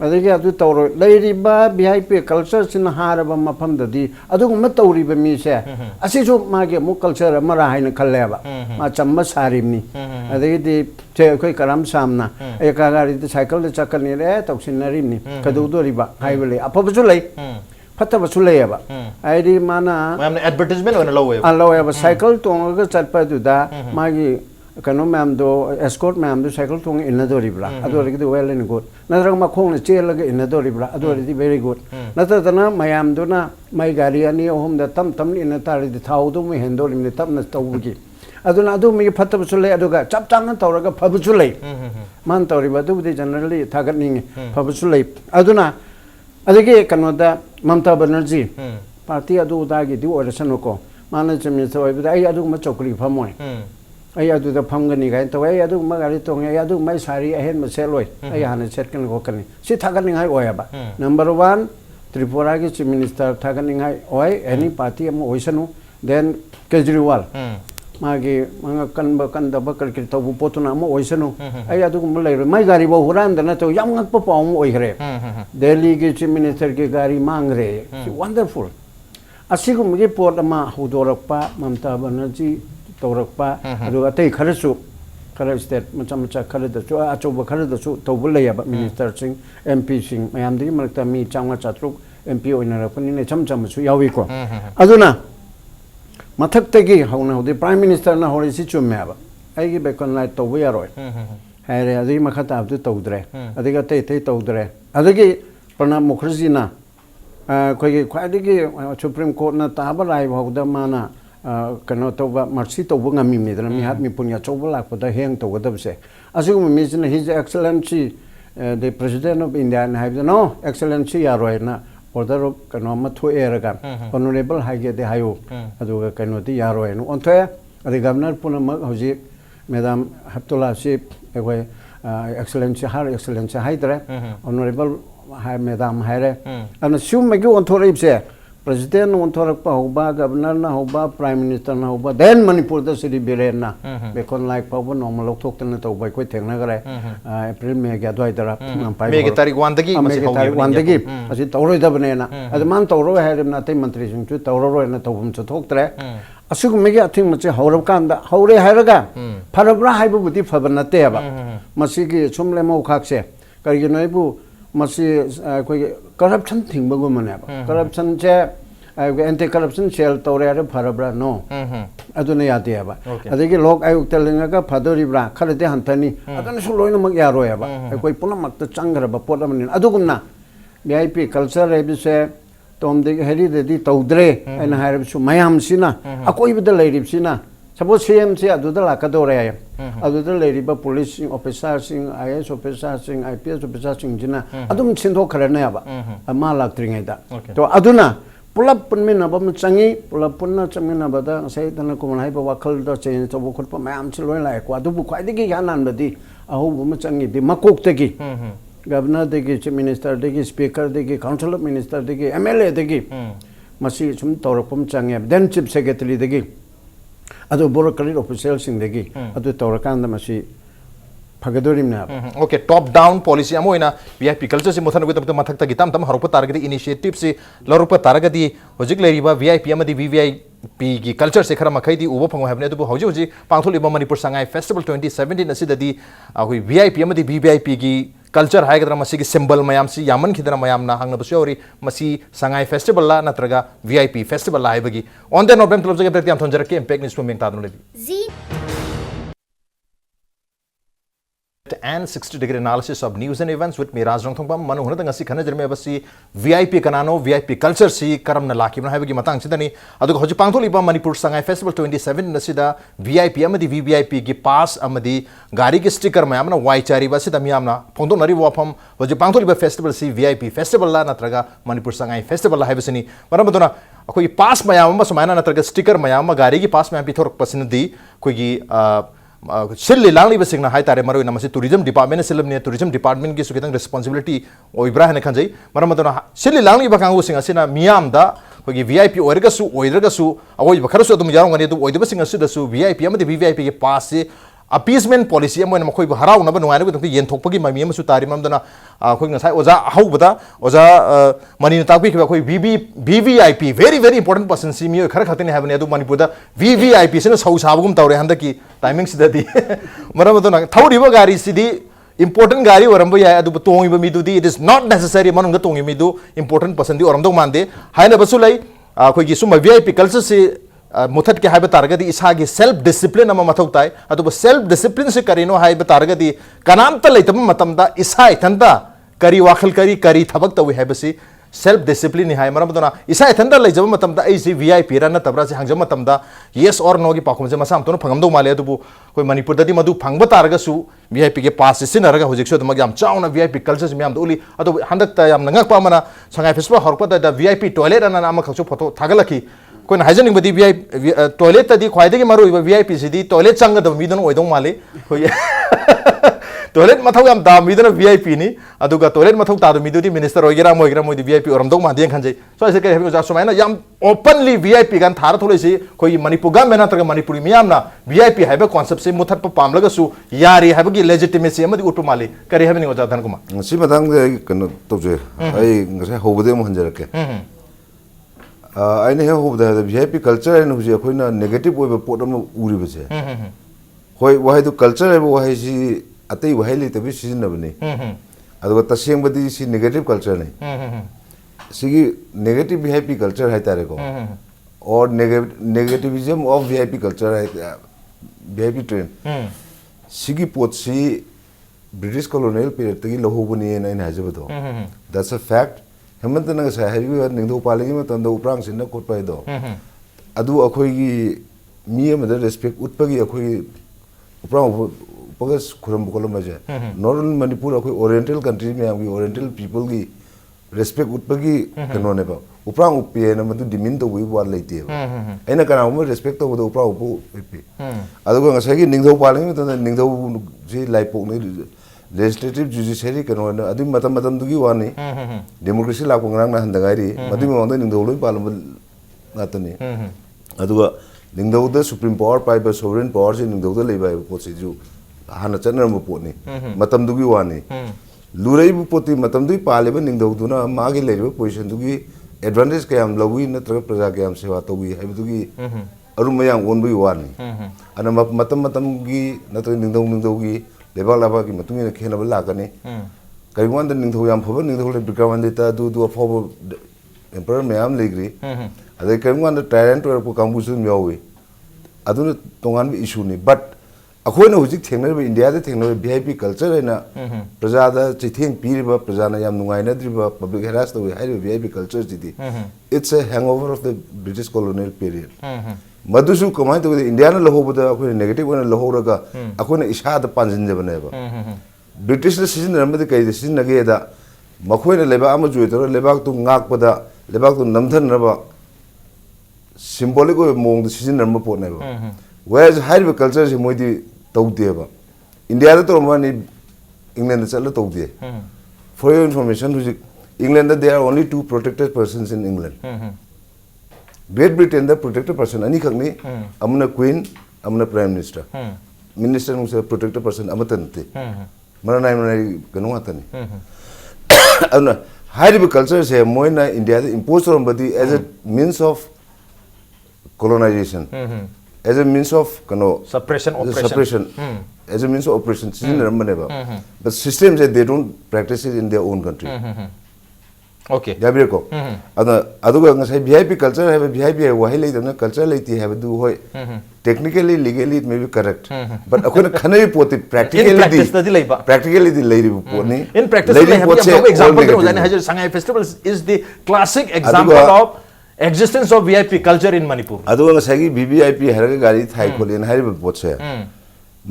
अदगे अदु तौरो लेरिबा वीआईपी कल्चर सिन हारबा मफमददी अदुगम तौरिबा मीसे असिसु मागे मु कल्चर अमरा हाइन खल्लेबा मा चम्मा सारिमनी अदगे थे कोई करम सामना एका गाड़ी साइकिल दे चकनी रे तौसिनरिमनी कदुदोरिबा हाइबले अफबसु लै फतबसु लैबा आइदी माना मैमने एडवर्टाइजमेंट ओन लौवे साइकिल तोंगगा चटपदुदा मागी कनो मैम दो एस्कॉर्ट मैम दो साइकिल थोंग इनदोरिब्रा अदोरिगि वेल इन गुड नदरग मखोंग चेलग इनदोरिब्रा अदोरिदि वेरी गुड नतदना मैम दोना मै गाड़ी अनि ओहम द तम तम इन तारिदि थाउ दो मे हेंदोरिमनि तमन तौगी अदुना अदु मे फतबसु लै अदुगा चप चांग तौरगा फबसु लै मान तौरिबा दुबदि जनरली थागतनिंग फबसु लै अदुना अदगे कनोदा ममता बनर्जी पार्टी अदु उदागी दि ओरसनको माने चमिन सवैबदा आई अदुग म चौकरी फमोय आई अदुदा फमगनी गाय तो आई अदुग म गाड़ी तोंग आई अदुग मै सारी अहेन म सेलोय आई हाने सेटकन गोकनी सि थागतनिंग हाय ओयाबा नंबर 1 त्रिपुरा के चीफ मिनिस्टर थागतनिंग हाय ओय एनी पार्टी अम ओइसनु देन केजरीवाल मागे मंगा कनब कंदब करके तबु पोतुना म ओइसनु आई अदुग म लेर मै गाड़ी बो हुरांदना तो याम ngak pa paum ओइखरे दिल्ली के चीफ मिनिस्टर के गाड़ी मांगरे वंडरफुल असिगुम के पोट अमा हुदोरपा ममता बनर्जी तौरपा अदुगा तै खरसु खर स्टेट मचा मचा खरदसु अचौब खरदसु तौब लैयाबा मिनिस्टर सिंह एमपी सिंह मयामदि मरक्ता मी चांगा चात्रुक एमपी ओइनरपनि ने चम चमसु याविको अदुना मथक्तगी हौना होदि प्राइम मिनिस्टर ना होरिसि चुम्मेबा आइगी बेकन लाइट तौब यारोय हायरे अदि मखता अब्दु तौद्रे अदिगा तै तै तौद्रे अदगी प्रणब मुखर्जी ना कोई ख्वाइदगी सुप्रीम कोर्ट ना ताबा लाइ भौदा माना कनो तौबा मर्सी तौबा ngamiमनिदना मिहात मिपुन्या चौबा लाखपदा हेंग तौगदबसे असिगुम मिजन his excellency the president of India ना हाइबदा नो एक्सेलेंसी यारोय ना ऑर्डर ऑफ कनो मथो एरगा ऑनरेबल हाइगे दे हायो अदुगा कनो दि यारोय नो ऑनथे अदि गवर्नर पुनमक हौजी मैडम हब्तुल्ला सी एगोय एक्सेलेंसी हाइद्रे ऑनरेबल हाय मैडम हायरे अन सुम मगे ऑनथोरिबसे प्रेसिडेंट ऑनथोरकपा होबा गवर्नर ना होबा प्राइम मिनिस्टर ना होबा then Manipur the city Biren ना बेकोन लाइक पाबो नॉर्मल लोकथोक्तन तौबाय कोइ थेंगना गरे अप्रैल मे गे द्वाइदरा मे के तारिख 1 दगी मे के तारिख 1 दगी असि तौरोय दबने ना अद मान तौरो हायरम ना तै मंत्री सिंह चु तौरो ना तौबम च थोक्तरे असुग मेगे अथिंग मचे हौरब कांदा हौरे हायरगा फरब्रा हाइबु बुति फबनते बा मसिगी सुमले मौखाक्से करिगे नयबु मसी कोई करप्शन थिंबगो मनेबा करप्शन से एंटी करप्शन सेल तौरे फरब्रा नो अदुने यादेबा अदगी लोक आयुक्त तेलिंगा फदोरिब्रा खरदे हंतनी अदन सु लोइनमक यारोयबा कोई पुनमक चंगरबा पोदमनि अदुगुमना वीआईपी कल्चर रेबिसे तोमदे हेरिदे तौद्रे एना हायरबसु मयामसिना अकोइबदा लेरिबसिना सपोज सीएम से अदुदा लाकदोरे अदुदा लेरिबा पुलिस ऑफिसर सिंह आईएएस ऑफिसर सिंह आईपीएस ऑफिसर सिंह जिना अदुम सिंधो खरनेबा अमा लाक्त्रिङैदा तो अदुना पुलप पुनमिनबम चंगी पुलप पुनना चंगिनबदा सैदना कुमन हाइबा वखल द चेंज तबो खुरप मयाम से लोइन लायको अदुबु ख्वाइदगी यानानबदी अहुबम चंगी दि मकोक्तगी गवर्नर देगी चीफ मिनिस्टर देगी स्पीकर देगी काउंसिल ऑफ मिनिस्टर देगी एमएलए देगी मसी सुम तौरपम चंगे देन चीफ सेक्रेटरी देगी अदो ब्यूरोक्रेटिक ऑफिशियल सिंह अदो तौरकांद मसी फगदोरिमना ओके टॉप डाउन पॉलिसी अमोइना वीआईपी कल्चर से मुथन गुतम मथक्ता गिताम तम हरप तारगदी इनिशिएटिव से लरुप तारगदी होजिक लेरिबा वीआईपी अमदी वीवीआईपी की कल्चर से खरा मखैदी उबो फंगो हैबने अदुबो हौजी हौजी पांथोलिबा मणिपुर संगाई फेस्टिवल 2017 असिददी अहोई वीआईपी अमदी वीवीआईपी की culture haigdra masi gi symbol mayam si yaman khidana mayam na hangna busu ori masi sangai festival la natraga VIP festival la haibagi on the November club jage pratiam thonjara ke impact news to meng tadun lebi Z and 60-degree analysis of news and events with me Raj Rongthongpam manu hunada ngasi khana jerme basi VIP kanano VIP culture si karamna lakibna haibagi matang sidani aduga hoji pangtholi ba Manipur Sangai Festival 27 nasida VIP amadi VVIP gi pass amadi gari gi sticker mayamna wai chari ba sida miyamna phongdong nari wafam hoji pangtholi ba festival si VIP festival la natraga Manipur Sangai Festival la haibasini maramduna akoi pass mayam ma sumaina natraga sticker mayam gari gi pass mayam pithorok pasinadi koigi Silli Langali बसिंगना high तारे मरो नमसे tourism department सिलमने tourism department की सुखितंग responsibility ओइब्रा हने खंजै मरम मदना सिल्ली लांगली बकांगु सिंग असिना मियाम दा कोगी VIP ओइरगसु ओइरगसु अवoi बखरसु अदुम यारोंगनि दु ओइदब सिंग असिदसु VIP अमदि VVIP के पास से अपीसमेंट पॉलिसी अमोन मखोइ हराउनब नुवाइनब दंग येनथोकपगी मामी अमसु तारि ममदना अखोइ ngасai ओजा हौबदा ओजा मनि ताकबि खबा कोइ VVIP very very important person सी मियो खर खतने हैबने अदु मणिपुरदा वीवीआईपी सिना सौ साबगुम तौरे हंदकी टाइमिंग सिददी मरमदना थौरिबो गारी सिदी important gari orambo ya adu tongi ba midu di it is not necessary manunga tongi midu important person di oramdo mande haina basulai khoi gi suma VIP culture se मुथत के HYBE तारगदी इसागी self discipline अमा मथौ ताई अदुब self discipline से करिनो HYBE तारगदी कनामत लेतब मतमदा इसा इथंदा करी वाखल करी थबक तवे हाइबसी self discipline high मरमदना इसा इथंदा लेजब मतमदा AC VIP रा नतबरा से हंगजब मतमदा यस और नो की पाखुम से मसाम तोन फंगमदो माले अदुबु कोइ मणिपुर ददी मदु फंगब तारगसु वीआईपी के पास से नरगा होजिकसु दमग याम चाउना वीआईपी कल्चर से याम दोली अदु हंदक ता याम नंगक पामना Shanghai festival हरपदा the VIP toilet अना नाम खसु फोटो थागलकी कोई हाइजनिंग बदी वीआई टॉयलेट तदी ख्वाइदगी मरो वीआईपी सिदी टॉयलेट चंगदब मीदन ओइदों माले कोई टॉयलेट मथौ याम दा मीदन वीआईपी नि अदुगा टॉयलेट मथौ तादो मीदुदी मिनिस्टर ओइगेरा मोइगेरा मोइदी वीआईपी ओरमदों मादे खंजै सो ऐसे के हेबो जा सुमाइना याम ओपनली वीआईपी गान थार थोलेसी कोई मणिपुर गा मेना तग मणिपुरी मियामना वीआईपी हाइबे कांसेप्ट से मुथत प पामलगसु यारी हाइबगी लेजिटिमेसी अमदी उटु माले करे हेबनि ओजा धन कुमा सी मतंग कनो तोजे आई ngase hobode mo hanjarake आइने होबदा वीआईपी कल्चर है हुजे अखोइना नेगेटिव ओइबा पोट अम उरिबसे होय वहाय दु कल्चर है वहाय सी अतै वहाय लेतबि सिजनबने अदुगा तसेंबदि सी नेगेटिव कल्चर नै सिगी नेगेटिव वीआईपी कल्चर है तारे को और नेगेटिविज्म ऑफ वीआईपी कल्चर है वीआईपी ट्रेंड सिगी पोट सी ब्रिटिश कॉलोनियल पीरियड तगी लहोबनी नै हाजबदो दैट्स अ फैक्ट हेमंत नंग सा हैबी निंगदो पालेगी मतंद उपरांग सिन कोटपाय दो अदु अखोइगी मी अमद रेस्पेक्ट उत्पगी अखोइ उपरांग पगस खुरम बकोलम जे नॉर्दर्न मणिपुर अखोइ ओरिएंटल कंट्री में आमगी ओरिएंटल पीपल की रेस्पेक्ट उत्पगी कनो ने बा उपरांग उपे न मदु डिमिन तो वी वार लेते एना कना उम रेस्पेक्ट तो उपरांग उपो पे अदु ngasai gi निंगदो पालेगी मतंद निंगदो जे लाइपोक ने लेजिस्लेटिव जुडिशियरी कनो अदि मतम मतम दुगी वानी democracy लाको ngrang na handagairi madi mawang ningdo loi palam natani aduga ningdo da supreme power pai ba sovereign power se ningdo da leibai pot se ju hana channa mo pot ni matam dugi wani lurai bu poti matam dui pale ba ningdo du na ma ge leiba position dugi advantage kayam lagui natra praja kayam sewa togi hai dugi arum mayang on bui wani ana matam matam gi natra ningdo gi लेबा लाबा की मतुंग ने खेनब लागने करिवान the निंथौ याम फबो निंथौ ले बिकावन देता दु फबो emperor मयाम लेग्री अदे करिवान the tyrant और को कांबुसु म्यावे अदुन तोंगान इशू ने बट अखोइना हुजिक थेंगनबे इंडिया दे थेंगनबे वीआईपी कल्चर हैना प्रजा दा चिथेंग पीरिबा प्रजा ना याम नुंगाइना द्रिबा पब्लिक हेरास तो हाइबे वीआईपी कल्चर जिति it's a hangover of the British colonial period मधुसु कमाई तो इंडिया ने लहोबदा अखोइ नेगेटिव ने लहोरगा अखोइना इसाद पांजिनजबनेबा ब्रिटिश ने सीजन रमदे कई सीजन नगेदा मखोइना लेबा अम जुइतरो लेबाक तु ngakpada लेबाक तु नमधनरबा सिंबॉलिक मोंग द सीजन रम पोनेबा वेज हाइबे कल्चर से मोइदी तौदेबा इंडिया दा तो मानी इंग्लैंड चल तौदे फॉर योर इंफॉर्मेशन हुजि England there are only two protected persons in England Great Britain the protected person अनि खगनी अमना क्वीन अमना प्राइम मिनिस्टर मिनिस्टर नु प्रोटेक्टेड पर्सन अमतनते मना नाइ कनो आतनी अना हाइबे कल्चर से मोइना इंडिया द इंपोज करबदी as a means of colonization as a means of kano suppression as a means of operation but system they don't practice it in their own country okay yabirko aduga ngasai VIP culture have VIP wahai leidamna culture leiti have du hoi technically legally it may be correct but akona khanai poti practically the lady poni in practice example Shanghai festival is the classic example of existence of VIP culture in Manipur aduga ngasai VVIP haraga gari thai kholi na hariba potse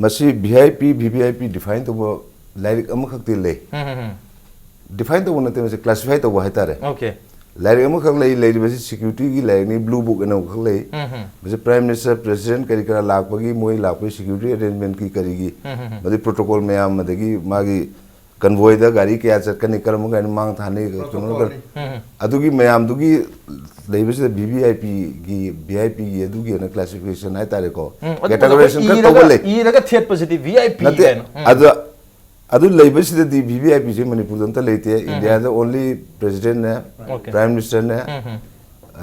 masi VIP VVIP define to like amakhakti le define to one thing classify to wahitare okay like amakhak lady basi security gi like ni blue book na khak le basi prime minister president kari kara lakpagi moi lakpai security arrangement ki karigi basi protocol mayam madagi magi convoy da gari kya chakani karam ga mang thane chuno adugi mayam dugi leibase VVIP gi VIP gi adugi na classification ai tare ko categorization ka to le e daga third positive VIP adu leibase the VVIP je Manipur danta leite India the only president ne prime minister ne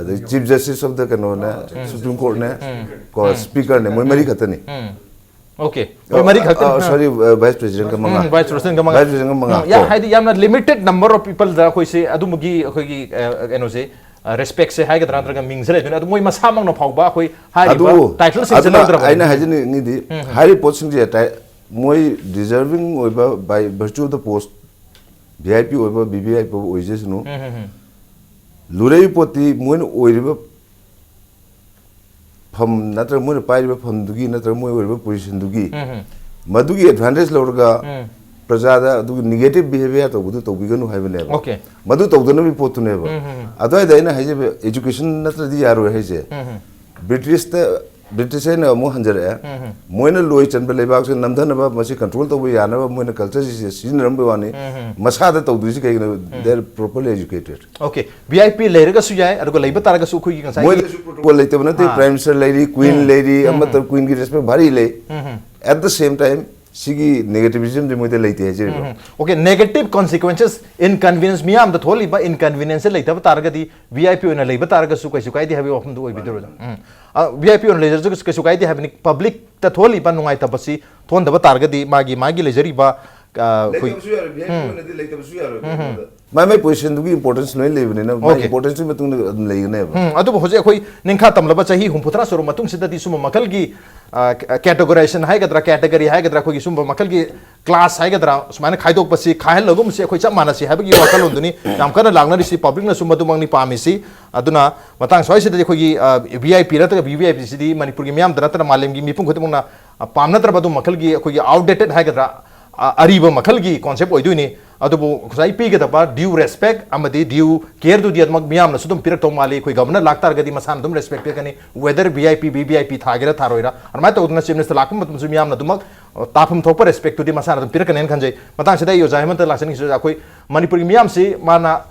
the chief justice of the kanona supreme court ne ko speaker ne moi mari khatani okay mari khatani sorry vice president ka manga vice president ka manga ya haidi yamna limited number of people da khoi se adu mugi khoi gi eno se respect se hai ga dra mingzre dun adu moi masa mang no phauba khoi hai title se jana dra aina hajini ni di hari posting je moi deserving oiba by virtue of the post VIP oiba VVIP oijes no lurei poti moi oiriba pham natra moi pairiba pham dugi natra moi oiriba position dugi madugi advantage lorga prajada adu negative behavior to budu to biganu haibane okay madu to dana bi potu ne ba adai daina haije education natra di yaro haije British ne mo hanjare moina loi chan bele bak se namdana ba masi control to ya na ba moina culture si sin ram ba wani masa da to dusi kai they are properly educated okay VIP leira ga su jai adugo leiba tar ga su khu gi ngai moina su protocol leite bana te prime minister lady queen lady amatar queen gi respect bhari le at the same time sigi negativism de moide leite je okay negative consequences inconvenience miyam da tholi ba inconvenience leita ba tar ga di VIP ona leiba tar ga su kai su kai di habi ofum du oi bidro VIP on leisure ju kesu kai di habni public ta tholi ba nungai ta basi thon da ba tar ga di magi leisure ba my position dugi importance no le ne my importance me tung le ne adu bo hoje khoi ningkha tamla ba chahi humputra soro matung sida di suma makal gi categorization hai gadra category hai gadra khoi suma makal gi class hai gadra sumana khaidok pasi khahel logum se khoi chap manasi ha gi wakal onduni yam kana langna ri public na suma dumang ni pamisi aduna matang soi sida khoi gi VIP ra ta VVIP sidi Manipur gi myam dra ta malem gi mipung khotum na pamna tra badu makal gi khoi gi outdated hai gadra ariba makal gi concept oiduni adubu khusai pi ga da due respect amadi due care du diat mak miyam na sudum pirak to mali khoi governor laktar gadi masan dum respect pe kani whether VIP VVIP thagira tharoira arma to udna chimnes lakum matum su miyam na dumak tapum thopa respect tu di masan dum pirak kanen khanjai matang sida yo jaiman ta laksani su khoi Manipur gi miyam si mana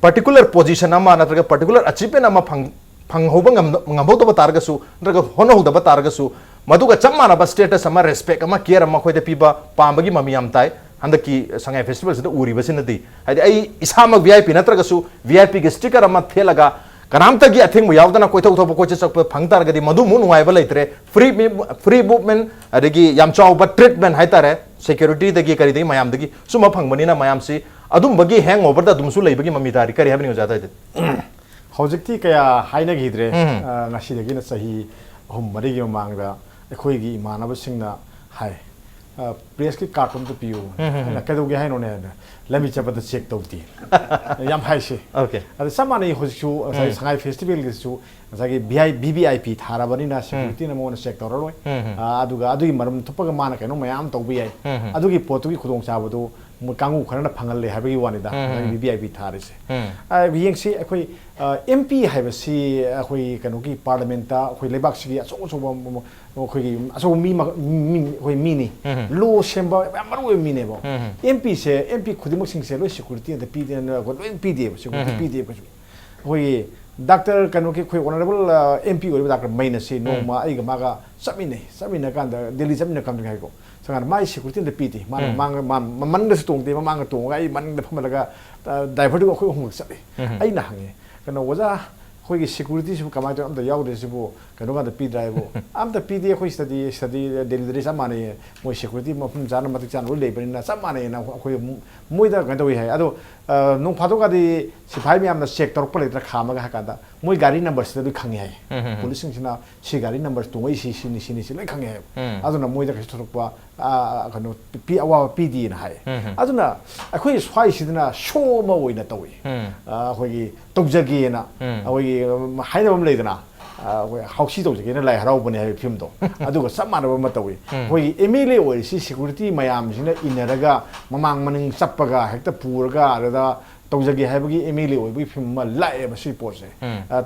particular position ama na traga particular achievement ama phang hoba ngam to ba targa su traga hono da ba targa su maduga chamana ba status ama respect ama care ama khoi de piba pambagi mamiyam tai handaki Shanghai festival sida uri basinadi hadi ai isamak VIP natraga su VIP ge sticker ama thelaga kanamta gi athing mu yawdana koi thau thau ko chak phangtar gadi madu mu nuai ba leitre free movement adagi yam chaw ba treatment haitare security dagi kari dei mayam dagi suma phangmani na mayam si adum bagi hangover da dum su leibagi mamidari kari habni ojata de hojikti kaya haina gidre ngasi dagi na sahi hum mari gi mangda ekhoi gi manaba singna hai press ki carton to piu na kadu ge haino ne lami chapa da check to ti yam hai se okay ade samani hoju Shanghai festival gi su sagi VVIP thara bani na security na mo na check to roi adugi marum thupa ga mana kaino mayam to bi ai adugi potu gi khudong cha badu kangu khana phangal le habi wani da VVIP thari se yeng si akhoi MP haibasi akhoi kanu gi parliament ta akhoi lebak si aso akhoi aso akhoi mi ni lo semba maru mi ne bo MP se MP khudimok sing se lo security da pi de ko MP de security pi de ko akhoi doctor kanu ki khoi honorable MP ori doctor maina se no ma ai ga ma ga samine kan da Delhi samine kam ga ko sangan mai security da pi de man da stong de ma ga tong ai man da phama ga divert ko khoi hong sa ai na hange kana waja ꯑꯩꯈꯣꯏꯒꯤ ꯁꯦꯀ꯭ꯌꯨꯔꯤꯇꯤꯁꯤꯕꯨ ꯀꯃꯥꯏꯅ ꯇꯧꯔ ꯑꯝꯇ ꯌꯥꯎꯗ꯭ꯔꯤꯁꯤꯕꯨ ꯀꯩꯅꯣ ꯀꯥꯟꯗ ꯄꯤꯗ꯭ꯔꯥ ꯍꯥꯏꯕꯨ ꯑꯝꯇ ꯄꯤꯗꯦ ꯑꯩꯈꯣꯏ ꯁꯤꯗꯗꯤ ꯗꯦꯜꯂꯤꯗꯗꯤ ꯆꯞ ꯃꯥꯟꯅꯩ ꯃꯣꯏ ꯁꯦꯀ꯭ꯌꯨꯔꯤꯇꯤ ꯃꯐꯝ ꯆꯥꯅ ꯃꯇꯤꯛ ꯆꯥꯅ ꯂꯣꯏ ꯂꯩꯕꯅꯤꯅ ꯆꯞ ꯃꯥꯟꯅꯩꯅ ꯑꯩꯈꯣꯏ ꯃꯣꯏꯗ ꯀꯩꯅꯣ ꯇꯧꯋꯤ ꯍꯥꯏ ꯑꯗꯣ ꯅꯣꯡ ꯐꯥꯗꯣꯛꯀꯗꯤ ꯁꯤꯐꯥꯏ ꯃꯌꯥꯝꯅ ꯆꯦꯛ ꯇꯧꯔꯛꯄ ꯂꯩꯇ꯭ꯔꯥ ꯈꯥꯝꯃꯒ ꯍꯥꯏ ꯀꯥꯟꯗ ꯃꯣꯏ ꯒꯥꯔꯤ ꯅꯝꯕꯔꯁꯤꯗ ꯂꯣꯏ ꯈꯪꯉꯤ ꯍꯥꯏ ꯄꯨꯂꯤꯁꯁꯤꯡꯁꯤꯅ ꯁꯤ ꯒꯥꯔꯤ ꯅꯝꯕꯔ ꯇꯣꯡꯉꯛꯏꯁꯤ ꯁꯤꯅꯤ ꯂꯣꯏ ꯈꯪꯉꯤ ꯍꯥꯏ ꯑꯗꯨꯅ ꯃꯣꯏꯗ ꯀꯩꯁꯨ ꯊꯣꯛꯂꯛꯄ ꯀꯩꯅꯣ ꯑꯋꯥꯕ ꯄꯤꯗꯦꯅ ꯍꯥꯏ ꯑꯗꯨꯅ ꯑꯩꯈꯣꯏ ꯁ꯭ꯋꯥꯏꯁꯤꯗꯅ ꯁꯣ ꯑꯃ ꯑꯣꯏꯅ ꯇꯧꯋꯤ ꯑꯩꯈꯣꯏꯒꯤ ꯇꯧꯖꯒꯦꯅ ꯑꯩꯈꯣꯏꯒꯤ ꯍꯥꯏꯅꯕ ꯑꯃ ꯂꯩꯗꯅ ꯑꯩꯈꯣꯏ ꯍꯥꯎꯁꯤ ꯇꯧꯖꯒꯦꯅ ꯂꯥꯏ ꯍꯔꯥꯎꯕꯅꯦ ꯍꯥꯏꯕ ꯐꯤꯂꯝꯗꯣ ꯑꯗꯨꯒ ꯆꯞ ꯃꯥꯟꯅꯕ ꯑꯃ ꯇꯧꯋꯤ ꯑꯩꯈꯣꯏꯒꯤ ꯑꯦꯝ ꯑꯦꯜ ꯑꯦ ꯑꯣꯏꯔꯤꯁꯤ ꯁꯦꯀ꯭ꯌꯨꯔꯤꯇꯤ ꯃꯌꯥꯝꯁꯤꯅ ꯏꯟꯅꯔꯒ ꯃꯃꯥꯡ ꯃꯅꯤꯡ ꯆꯞꯄꯒ ꯍꯦꯛꯇ ꯄꯨꯔꯒ ꯑꯗꯨꯗ ꯇꯧꯖꯒꯦ ꯍꯥꯏꯕꯒꯤ ꯑꯦꯝ ꯑꯦꯜ ꯑꯦ ꯑꯣꯏꯕꯒꯤ ꯐꯤꯂꯝ ꯑꯃ ꯂꯥꯛꯑꯦꯕ ꯁꯤ ꯄꯣꯠꯁꯦ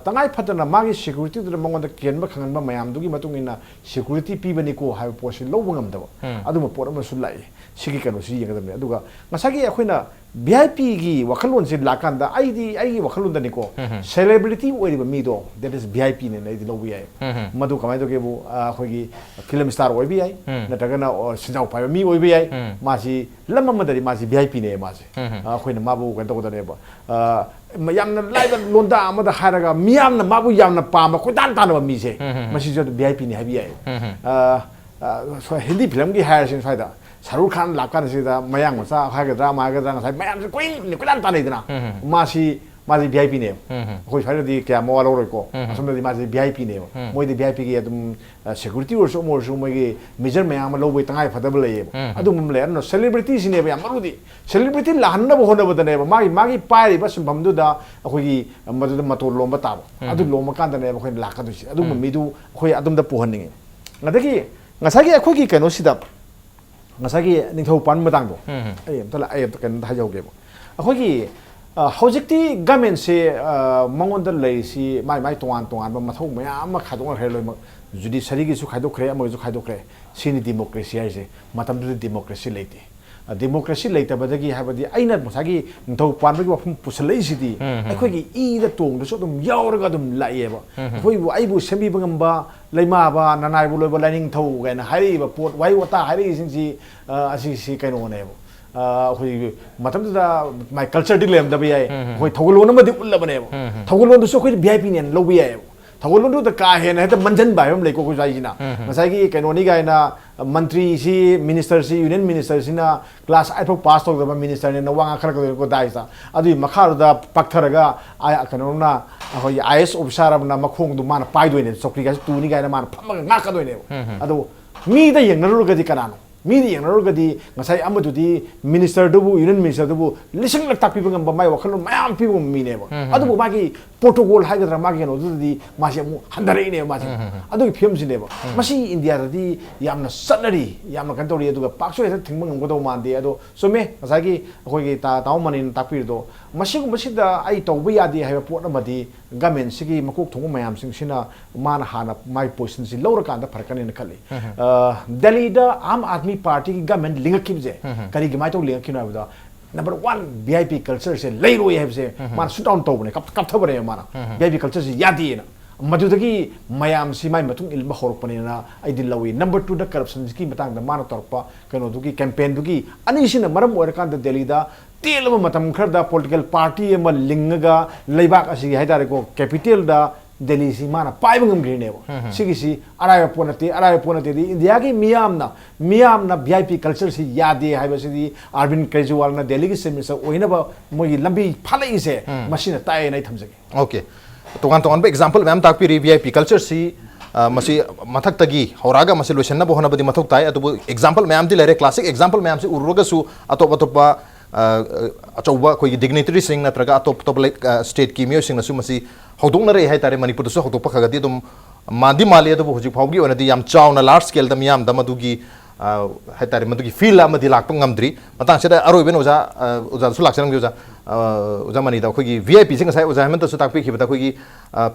ꯇꯉꯥꯏ ꯐꯗꯅ ꯃꯥꯒꯤ ꯁꯦꯀ꯭ꯌꯨꯔꯤꯇꯤꯗꯨꯗ ꯃꯉꯣꯟꯗ ꯀꯦꯟꯕ ꯈꯪꯍꯟꯕ ꯃꯌꯥꯝꯗꯨꯒꯤ ꯃꯇꯨꯡ ꯏꯟꯅ ꯁꯦꯀ꯭ꯌꯨꯔꯤꯇꯤ ꯄꯤꯕꯅꯤꯀꯣ ꯍꯥꯏꯕ ꯄꯣꯠꯁꯤ ꯂꯧꯕ ꯉꯝꯗꯕ ꯑꯗꯨꯝꯕ ꯄꯣꯠ ꯑꯃꯁꯨ ꯂꯥꯛꯏ ꯁꯤꯒꯤ ꯀꯩꯅꯣꯁꯤ ꯌꯦꯡꯒꯗꯕꯅꯤ ꯑꯗꯨꯒ ꯉꯁꯥꯏꯒꯤ ꯑꯩꯈꯣꯏꯅ ꯚꯤ ꯑꯥꯏ ꯄꯤꯒꯤ ꯋꯥꯈꯜꯂꯣꯟꯁꯤ ꯂꯥꯛꯀꯥꯟꯗ ꯑꯩꯒꯤ ꯋꯥꯈꯜꯂꯣꯟꯗꯅꯤꯀꯣ ꯁꯦꯂꯦꯕ꯭ꯔꯤꯇꯤ ꯑꯣꯏꯔꯤꯕ ꯃꯤꯗꯣ ꯗꯦꯠ ꯏꯁ ꯚꯤ ꯑꯥꯏ ꯄꯤꯅꯦꯅ ꯑꯩꯗꯤ ꯂꯧꯕ ꯌꯥꯏ ꯃꯗꯨ ꯀꯃꯥꯏꯅ ꯇꯧꯒꯦꯕꯨ ꯑꯩꯈꯣꯏꯒꯤ ꯐꯤꯂꯝ ꯁ꯭ꯇꯥꯔ ꯑꯣꯏꯕ ꯌꯥꯏ ꯅꯠꯇ꯭ꯔꯒꯅ ꯁꯤꯟꯖꯥꯎ ꯄꯥꯏꯕ ꯃꯤ ꯑꯣꯏꯕ ꯌꯥꯏ ꯃꯥꯁꯤ ꯂꯝ ꯑꯃꯗꯗꯤ ꯃꯥꯁꯤ ꯚꯤ ꯑꯥꯏ ꯄꯤꯅꯦ ꯃꯥꯁꯦ ꯑꯩꯈꯣꯏꯅ ꯃꯥꯕꯨ ꯀꯩꯅꯣ ꯇꯧꯒꯗꯕꯅꯦꯕ ꯌꯥꯝꯅ ꯂꯥꯏꯕ ꯂꯣꯟꯗꯥ ꯑꯃꯗ ꯍꯥꯏꯔꯒ ꯃꯤꯌꯥꯝꯅ ꯃꯥꯕꯨ ꯌꯥꯝꯅ ꯄꯥꯝꯕ ꯀꯣꯏꯇꯥꯟ ꯇꯥꯟꯅꯕ ꯃꯤꯁꯦ ꯃꯁꯤꯁꯨ ꯚꯤ ꯑꯥꯏ ꯄꯤꯅꯤ ꯍꯥꯏꯕ ꯌꯥꯏ ꯍꯤꯟꯗꯤ ꯐꯤꯂꯝꯒꯤ ꯍꯥꯏꯔꯁꯤ ꯁ꯭ꯋꯥꯏꯗ ꯁꯥꯔꯨꯛ ꯈꯥꯟ ꯂꯥꯛꯀꯥꯟꯁꯤꯗ ꯃꯌꯥꯡ ꯃꯆꯥ ꯍꯥꯏꯒꯗ꯭ꯔꯥ ꯉꯁꯥꯏ ꯃꯌꯥꯝꯁꯦ ꯀꯣꯏꯇꯥꯟ ꯇꯥꯟꯅꯩꯗꯅ ꯃꯥꯁꯤ ꯚꯤ ꯑꯥꯏ ꯄꯤꯅꯦꯕ ꯑꯩꯈꯣꯏ ꯁ꯭ꯋꯥꯏꯗꯗꯤ ꯀꯌꯥ ꯃꯋꯥ ꯂꯧꯔꯣꯏꯀꯣ ꯑꯁꯣꯝꯗꯗꯤ ꯃꯥꯁꯤ ꯚꯤ ꯑꯥꯏ ꯄꯤꯅꯦꯕ ꯃꯣꯏꯗꯤ ꯚꯤ ꯑꯥꯏ ꯄꯤꯒꯤ ꯑꯗꯨꯝ ꯁꯦꯀ꯭ꯌꯨꯔꯤꯇꯤ ꯑꯣꯏꯔꯁꯨ ꯑꯃ ꯑꯣꯏꯔꯁꯨ ꯃꯣꯏꯒꯤ ꯃꯦꯖꯔ ꯃꯌꯥꯝ ꯑꯃ ꯂꯧꯕꯒꯤ ꯇꯉꯥꯏ ꯐꯗꯕ ꯂꯩꯌꯦꯕ ꯑꯗꯨꯒꯨꯝꯕ ꯂꯩ ꯑꯗꯨꯅ ꯁꯦꯂꯦꯕ꯭ꯔꯤꯇꯤꯁꯤꯅꯦꯕ ꯌꯥꯝ ꯃꯔꯨꯗꯤ ꯁꯦꯂꯦꯕ꯭ꯔꯤꯇꯤ ꯂꯥꯛꯍꯟꯅꯕ ꯍꯣꯠꯅꯕꯗꯅꯦꯕ ꯃꯥꯒꯤ ꯄꯥꯏꯔꯤꯕ ꯁꯤꯟꯐꯝꯗꯨꯗ ꯑꯩꯈꯣꯏꯒꯤ ꯃꯗꯨꯗ ꯃꯇꯣꯟ ꯂꯣꯝꯕ ꯇꯥꯕ ꯑꯗꯨ ꯂꯣꯝꯕ ꯀꯥꯟꯗꯅꯦꯕ ꯑꯩꯈꯣꯏꯅ ꯂꯥꯛꯀꯗꯣꯏꯁꯦ ꯑꯗꯨꯒꯨꯝꯕ ꯃꯤꯗꯨ ꯑꯩꯈꯣꯏ ꯑꯗꯨꯝꯗ ꯄꯨꯍꯟꯅꯤꯡꯉꯤ ꯑꯗꯒꯤ ꯉꯁꯥꯏꯒꯤ ꯑꯩꯈꯣꯏꯒꯤ ꯀꯩꯅꯣꯁꯤꯗ ꯉꯁꯥꯏꯒꯤ ꯅꯤꯡꯊꯧ ꯄꯥꯟꯕ ꯃꯇꯥꯡꯗꯣ ꯑꯩ ꯑꯝꯇ ꯀꯩꯅꯣꯝꯇ ꯍꯥꯏꯖꯍꯧꯒꯦꯕ ꯑꯩꯈꯣꯏꯒꯤ ꯍꯧꯖꯤꯛꯇꯤ ꯒꯃꯦꯟꯁꯦ ꯃꯉꯣꯟꯗ ꯂꯩꯔꯤꯁꯤ ꯃꯥꯏ ꯇꯣꯉꯥꯟꯕ ꯃꯊꯧ ꯃꯌꯥꯝ ꯑꯃ ꯈꯥꯏꯗꯣꯛꯅꯈ꯭ꯔꯦ ꯂꯣꯏꯅꯃꯛ ꯖꯨꯗꯤꯁꯔꯤꯒꯤꯁꯨ ꯈꯥꯏꯗꯣꯛꯈ꯭ꯔꯦ ꯑꯃꯒꯤꯁꯨ ꯈꯥꯏꯗꯣꯛꯈ꯭ꯔꯦ ꯁꯤꯅꯤ ꯗꯦꯃꯣꯀ꯭ꯔꯦꯁꯤ ꯍꯥꯏꯁꯦ ꯃꯇꯝꯗꯨꯗ ꯗꯦꯃꯣꯀ꯭ꯔꯦꯁꯤ ꯂꯩꯇꯦ ꯗꯦꯃꯣꯀ꯭ꯔꯦꯁꯤ ꯂꯩꯇꯕꯗꯒꯤ ꯍꯥꯏꯕꯗꯤ ꯑꯩꯅ ꯉꯁꯥꯏꯒꯤ ꯅꯤꯡꯊꯧ ꯄꯥꯟꯕꯒꯤ ꯋꯥꯐꯝ ꯄꯨꯁꯜꯂꯛꯏꯁꯤꯗꯤ ꯑꯩꯈꯣꯏꯒꯤ ꯏꯗ ꯇꯣꯡꯗꯁꯨ ꯑꯗꯨꯝ ꯌꯥꯎꯔꯒ ꯑꯗꯨꯝ ꯂꯥꯛꯑꯦꯕ ꯑꯩꯕꯨ ꯁꯦꯝꯕꯤꯕ ꯉꯝꯕ ꯂꯩꯃꯥꯕ ꯅꯅꯥꯏꯕꯨ ꯂꯣꯏꯕ ꯂꯥꯏꯅꯤꯡꯊꯧ ꯀꯥꯏꯅ ꯍꯥꯏꯔꯛꯏꯕ ꯄꯣꯠ ꯋꯥꯍꯩ ꯋꯥꯇꯥ ꯍꯥꯏꯔꯛꯏꯁꯤꯡꯁꯤ ꯑꯁꯤꯁꯤ ꯀꯩꯅꯣꯅꯦꯕ ꯑꯩꯈꯣꯏꯒꯤ ꯃꯇꯝꯗꯨꯗ ꯃꯥꯏ ꯀꯜꯆꯔꯗꯤ ꯂꯩꯔꯝꯗꯕ ꯌꯥꯏ ꯑꯩꯈꯣꯏ ꯊꯧꯒꯜꯂꯣꯟ ꯑꯃꯗꯤ ꯎꯠꯂꯕꯅꯦꯕ ꯊꯧꯒꯜꯂꯣꯟꯗꯨꯁꯨ ꯑꯩꯈꯣꯏꯗꯤ ꯚꯤ ꯑꯥꯏ ꯄꯤꯅꯦꯅ ꯂꯧꯕ ꯌꯥꯏꯑꯕ ꯊꯧꯒꯜꯂꯣꯟꯗꯨꯗ ꯀꯥ ꯍꯦꯟꯅ ꯍꯦꯛꯇ ꯃꯟꯖꯟꯕ ꯍꯥꯏꯕ ꯑꯃ ꯂꯩꯀꯣ ꯑꯩꯈꯣꯏ ꯁ꯭ꯋꯥꯏꯁꯤꯅ ꯉꯁꯥꯏꯒꯤ ꯀꯩꯅꯣꯅꯤ ꯀꯥꯏꯅ ꯃꯟꯇ꯭ꯔꯤꯁꯤ ꯃꯤꯅꯤꯁꯇꯔꯁꯤ ꯌꯨꯅꯤꯌꯟ ꯃꯤꯅꯤꯁꯇꯔꯁꯤꯅ ꯀ꯭ꯂꯥꯁ 8 ꯐꯥꯎ ꯄꯥꯁ ꯇꯧꯗꯕ ꯃꯤꯅꯤꯁꯇꯔꯅꯤꯅ ꯋꯥ ꯉꯥꯡꯈꯠꯂꯛꯀꯗꯣꯏꯅꯤꯀꯣ ꯗꯥꯏꯁꯇ ꯑꯗꯨꯒꯤ ꯃꯈꯥꯗꯨꯗ ꯄꯛꯊꯔꯒ ꯀꯩꯅꯣꯅ ꯑꯩꯈꯣꯏꯒꯤ ꯑꯥꯏ ꯑꯦꯁ ꯑꯣꯐꯤꯁꯥꯔ ꯑꯃꯅ ꯃꯈꯣꯡꯗꯨ ꯃꯥꯅ ꯄꯥꯏꯗꯣꯏꯅꯦ ꯆꯧꯀ꯭ꯔꯤꯒꯥꯏꯁꯤ ꯇꯨꯅꯤ ꯀꯥꯏꯅ ꯃꯥꯅ ꯐꯝꯃꯒ ꯉꯥꯛꯀꯗꯣꯏꯅꯦꯕ ꯑꯗꯣ ꯃꯤꯗ ꯌꯦꯡꯅꯔꯨꯔꯒꯗꯤ ꯀꯅꯥꯅꯣ ꯃꯤꯗ ꯌꯦꯡꯅꯔꯨꯔꯒꯗꯤ ꯉꯁꯥꯏ ꯑꯃꯗꯨꯗꯤ ꯃꯤꯅꯤꯁꯇꯔꯗꯨꯕꯨ ꯌꯨꯅꯤꯌꯟ ꯃꯤꯅꯤꯁꯇꯔꯗꯨꯕꯨ ꯂꯤꯁꯤꯡꯂꯛ ꯇꯥꯛꯄꯤꯕ ꯉꯝꯕ ꯃꯥꯒꯤ ꯋꯥꯈꯜꯂꯣꯟ ꯃꯌꯥꯝ ꯄꯤꯕ ꯉꯝꯕ ꯃꯤꯅꯦꯕ ꯑꯗꯨꯕꯨ ꯃꯥꯒꯤ ꯄ꯭ꯔꯣꯇꯣꯀꯣꯜ ꯍꯥꯏꯒꯗ꯭ꯔꯥ ꯃꯥꯒꯤ ꯀꯩꯅꯣꯗꯨꯗꯗꯤ ꯃꯥꯁꯤ ꯑꯃꯨꯛ ꯍꯟꯊꯔꯛꯏꯅꯦꯕ ꯃꯥꯁꯤ ꯑꯗꯨꯒꯤ ꯐꯤꯕꯝꯁꯤꯅꯦꯕ ꯃꯁꯤ ꯏꯟꯗꯤꯌꯥꯗꯗꯤ ꯌꯥꯝꯅ ꯆꯠꯅꯔꯤ ꯌꯥꯝꯅ ꯀꯩꯅꯣ ꯇꯧꯔꯤ ꯑꯗꯨꯒ ꯄꯥꯛꯁꯨ ꯍꯦꯛꯇ ꯊꯤꯡꯕ ꯉꯝꯒꯗꯧꯕ ꯃꯥꯟꯗꯦ ꯑꯗꯣ ꯆꯨꯝꯃꯦ ꯉꯁꯥꯏꯒꯤ ꯑꯩꯈꯣꯏꯒꯤ ꯇꯥꯃꯣ ꯃꯅꯤꯅ ꯇꯥꯛꯄꯤꯔꯤꯗꯣ ꯃꯁꯤꯒꯨꯝꯕꯁꯤꯗ ꯑꯩ ꯇꯧꯕ ꯌꯥꯗꯦ ꯍꯥꯏꯕ ꯄꯣꯠ ꯑꯃꯗꯤ ꯒꯃꯦꯟꯁꯤꯒꯤ ꯃꯀꯣꯛ ꯊꯣꯡꯕ ꯃꯌꯥꯝꯁꯤꯡꯁꯤꯅ ꯃꯥꯅ ꯍꯥꯟꯅ ꯃꯥꯒꯤ ꯄꯣꯖꯤꯁꯟꯁꯤ ꯂꯧꯔꯀꯥꯟꯗ ꯐꯔꯛꯀꯅꯤꯅ ꯈꯜꯂꯤ ꯗꯦꯜꯂꯤꯗ ꯑꯥꯝ ꯑꯥꯗꯃꯤ ꯄꯥꯔꯇꯤꯒꯤ ꯒꯃꯦꯟ ꯂꯤꯡꯉꯛꯈꯤꯕꯁꯦ ꯀꯔꯤꯒꯃꯥꯏꯅ ꯇꯧ ꯂꯤꯡꯉꯛꯈꯤꯅꯣ ꯍꯥꯏꯕꯗ नंबर वन वीआईपी कल्चर से लेरोय है मान सुट डाउन तौबने कपथबने माना वीआईपी कल्चर से यादेना मधुदगी मयाम सिमाई मतुंग इल्मा होरपनेना आइदि लवी नंबर 2 द करप्शन की मतंग द माना तोरपा कनोदुगी कैंपेन दुगी अनिसिन मरम ओरकान द दिल्लीदा तेलम मतम खरदा पॉलिटिकल पार्टी एम लिंगगा लेबाक असि हाइदारे को कैपिटल दा दिल्ली सी माना पाइबंगम ग्रीनेबो सिगिसी अराय पोनते दी इंडिया की मियामना वीआईपी कल्चर से यादे हाइबसिदी अरविंद केजरीवाल ना दिल्ली की सेमिसर ओइनबा मोगी लंबी फालैसे मसिना ताय नै थमजगे ओके तोगान तोगान बे एग्जांपल मैम ताकपी वीआईपी कल्चर सी मसी मथक्तगी होरागा मसी लोशन न बोहना बदी मथक ताय अतु एग्जांपल मैम दी लेरे क्लासिक एग्जांपल मैम से उरुगसु अतोप अतोपा अचौबा कोई डिग्निटरी सिंह नत्रगा अतोप तोप स्टेट की मियो सिंह नसु मसी हौदोंनरे है तारे मणिपुर दसु हौदोप खगदी दुम मादी माले दबु हुजि फावगी ओनदी याम चावना लार्ज स्केल द मियाम द मदुगी है तारे मदुगी feel अमदी लाकप ngamdri matang seda aroiben oza oza su laksanam oza oza mani da khogi vip sing sai oza hemen su takpi khibata khogi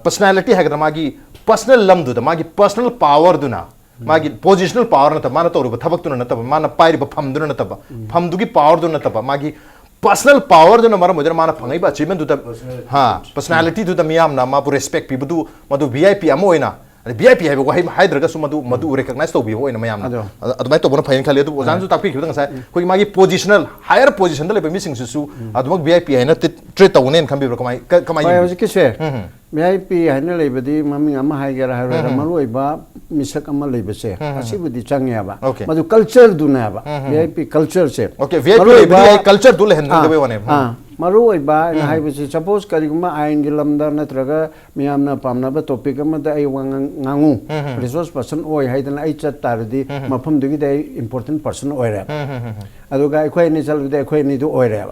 personality hagda magi personal lam du da magi personal power du na magi positional power na ta mana toru thabak tu na ta mana pairi ba pham du na ta pham du gi power du na ta magi personal power du na mara modera mana phangai ba achievement du ta ha personality du ta miyam na ma pu respect pi bu madu vip amoina VIP है वो हाइड्रगा सु मधु मधु recognise तो भी वो इन मयाम अदुमाय तो बन fine खाले तो ओजान सु ताकपी खिबदं साय कोई मागी पोजिशनल हायर पोजिशन द लेबे मिसिंग सु अदुमक VIP है न ट्रेट तौने खम बि कमाई हौजी किसे VIP haina leibadi maming ama haigera haira maruiba misak ama leibase asibudi changyaba Okay. madu culture dunaba VIP culture se Okay, VIP leibadi culture dul hen de wane. maruiba na haibasi suppose kariguma ain gilamda natraga miyamna pamna ba topic ama da ai ngangu resource person oi haidana ai chat tardi mafam dugi da important person oi ra aduga ai ni chal de ai ni du oi ra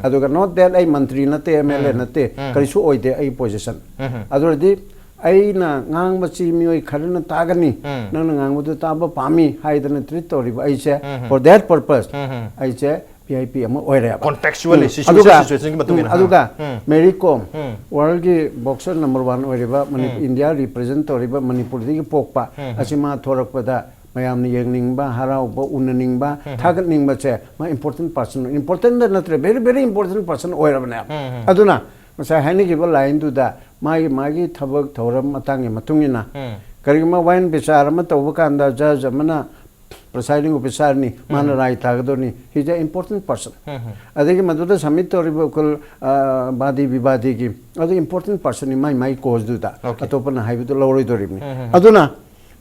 aduga not that ai mantri na te MLA na te karisu oi de ai position adurdi ai na ngang bachi mioi kharna tagani nang ngang bu taba pami haidana treat tori ai che for that purpose ai che VIP ama oire ba Contextually situation ki matung aduga Mary Kom world ki boxer number 1 oire ba India represent tori ba Manipur di pokpa asima thorak pada mayam ni yengning ba harau ba unaning ba thagat ning ba che ma important person important natre very important person oire ba na aduna masa hani ki ba line tu da magi thabak thoram matang matungina karima wine bichar ma tawba kanda judge amana presiding officer ni mana rai tagadoni he is an important person adegi maduda summit tori kol badi vivadi ki adu important person ni mai cause du da atopana haibu loroi dori ni aduna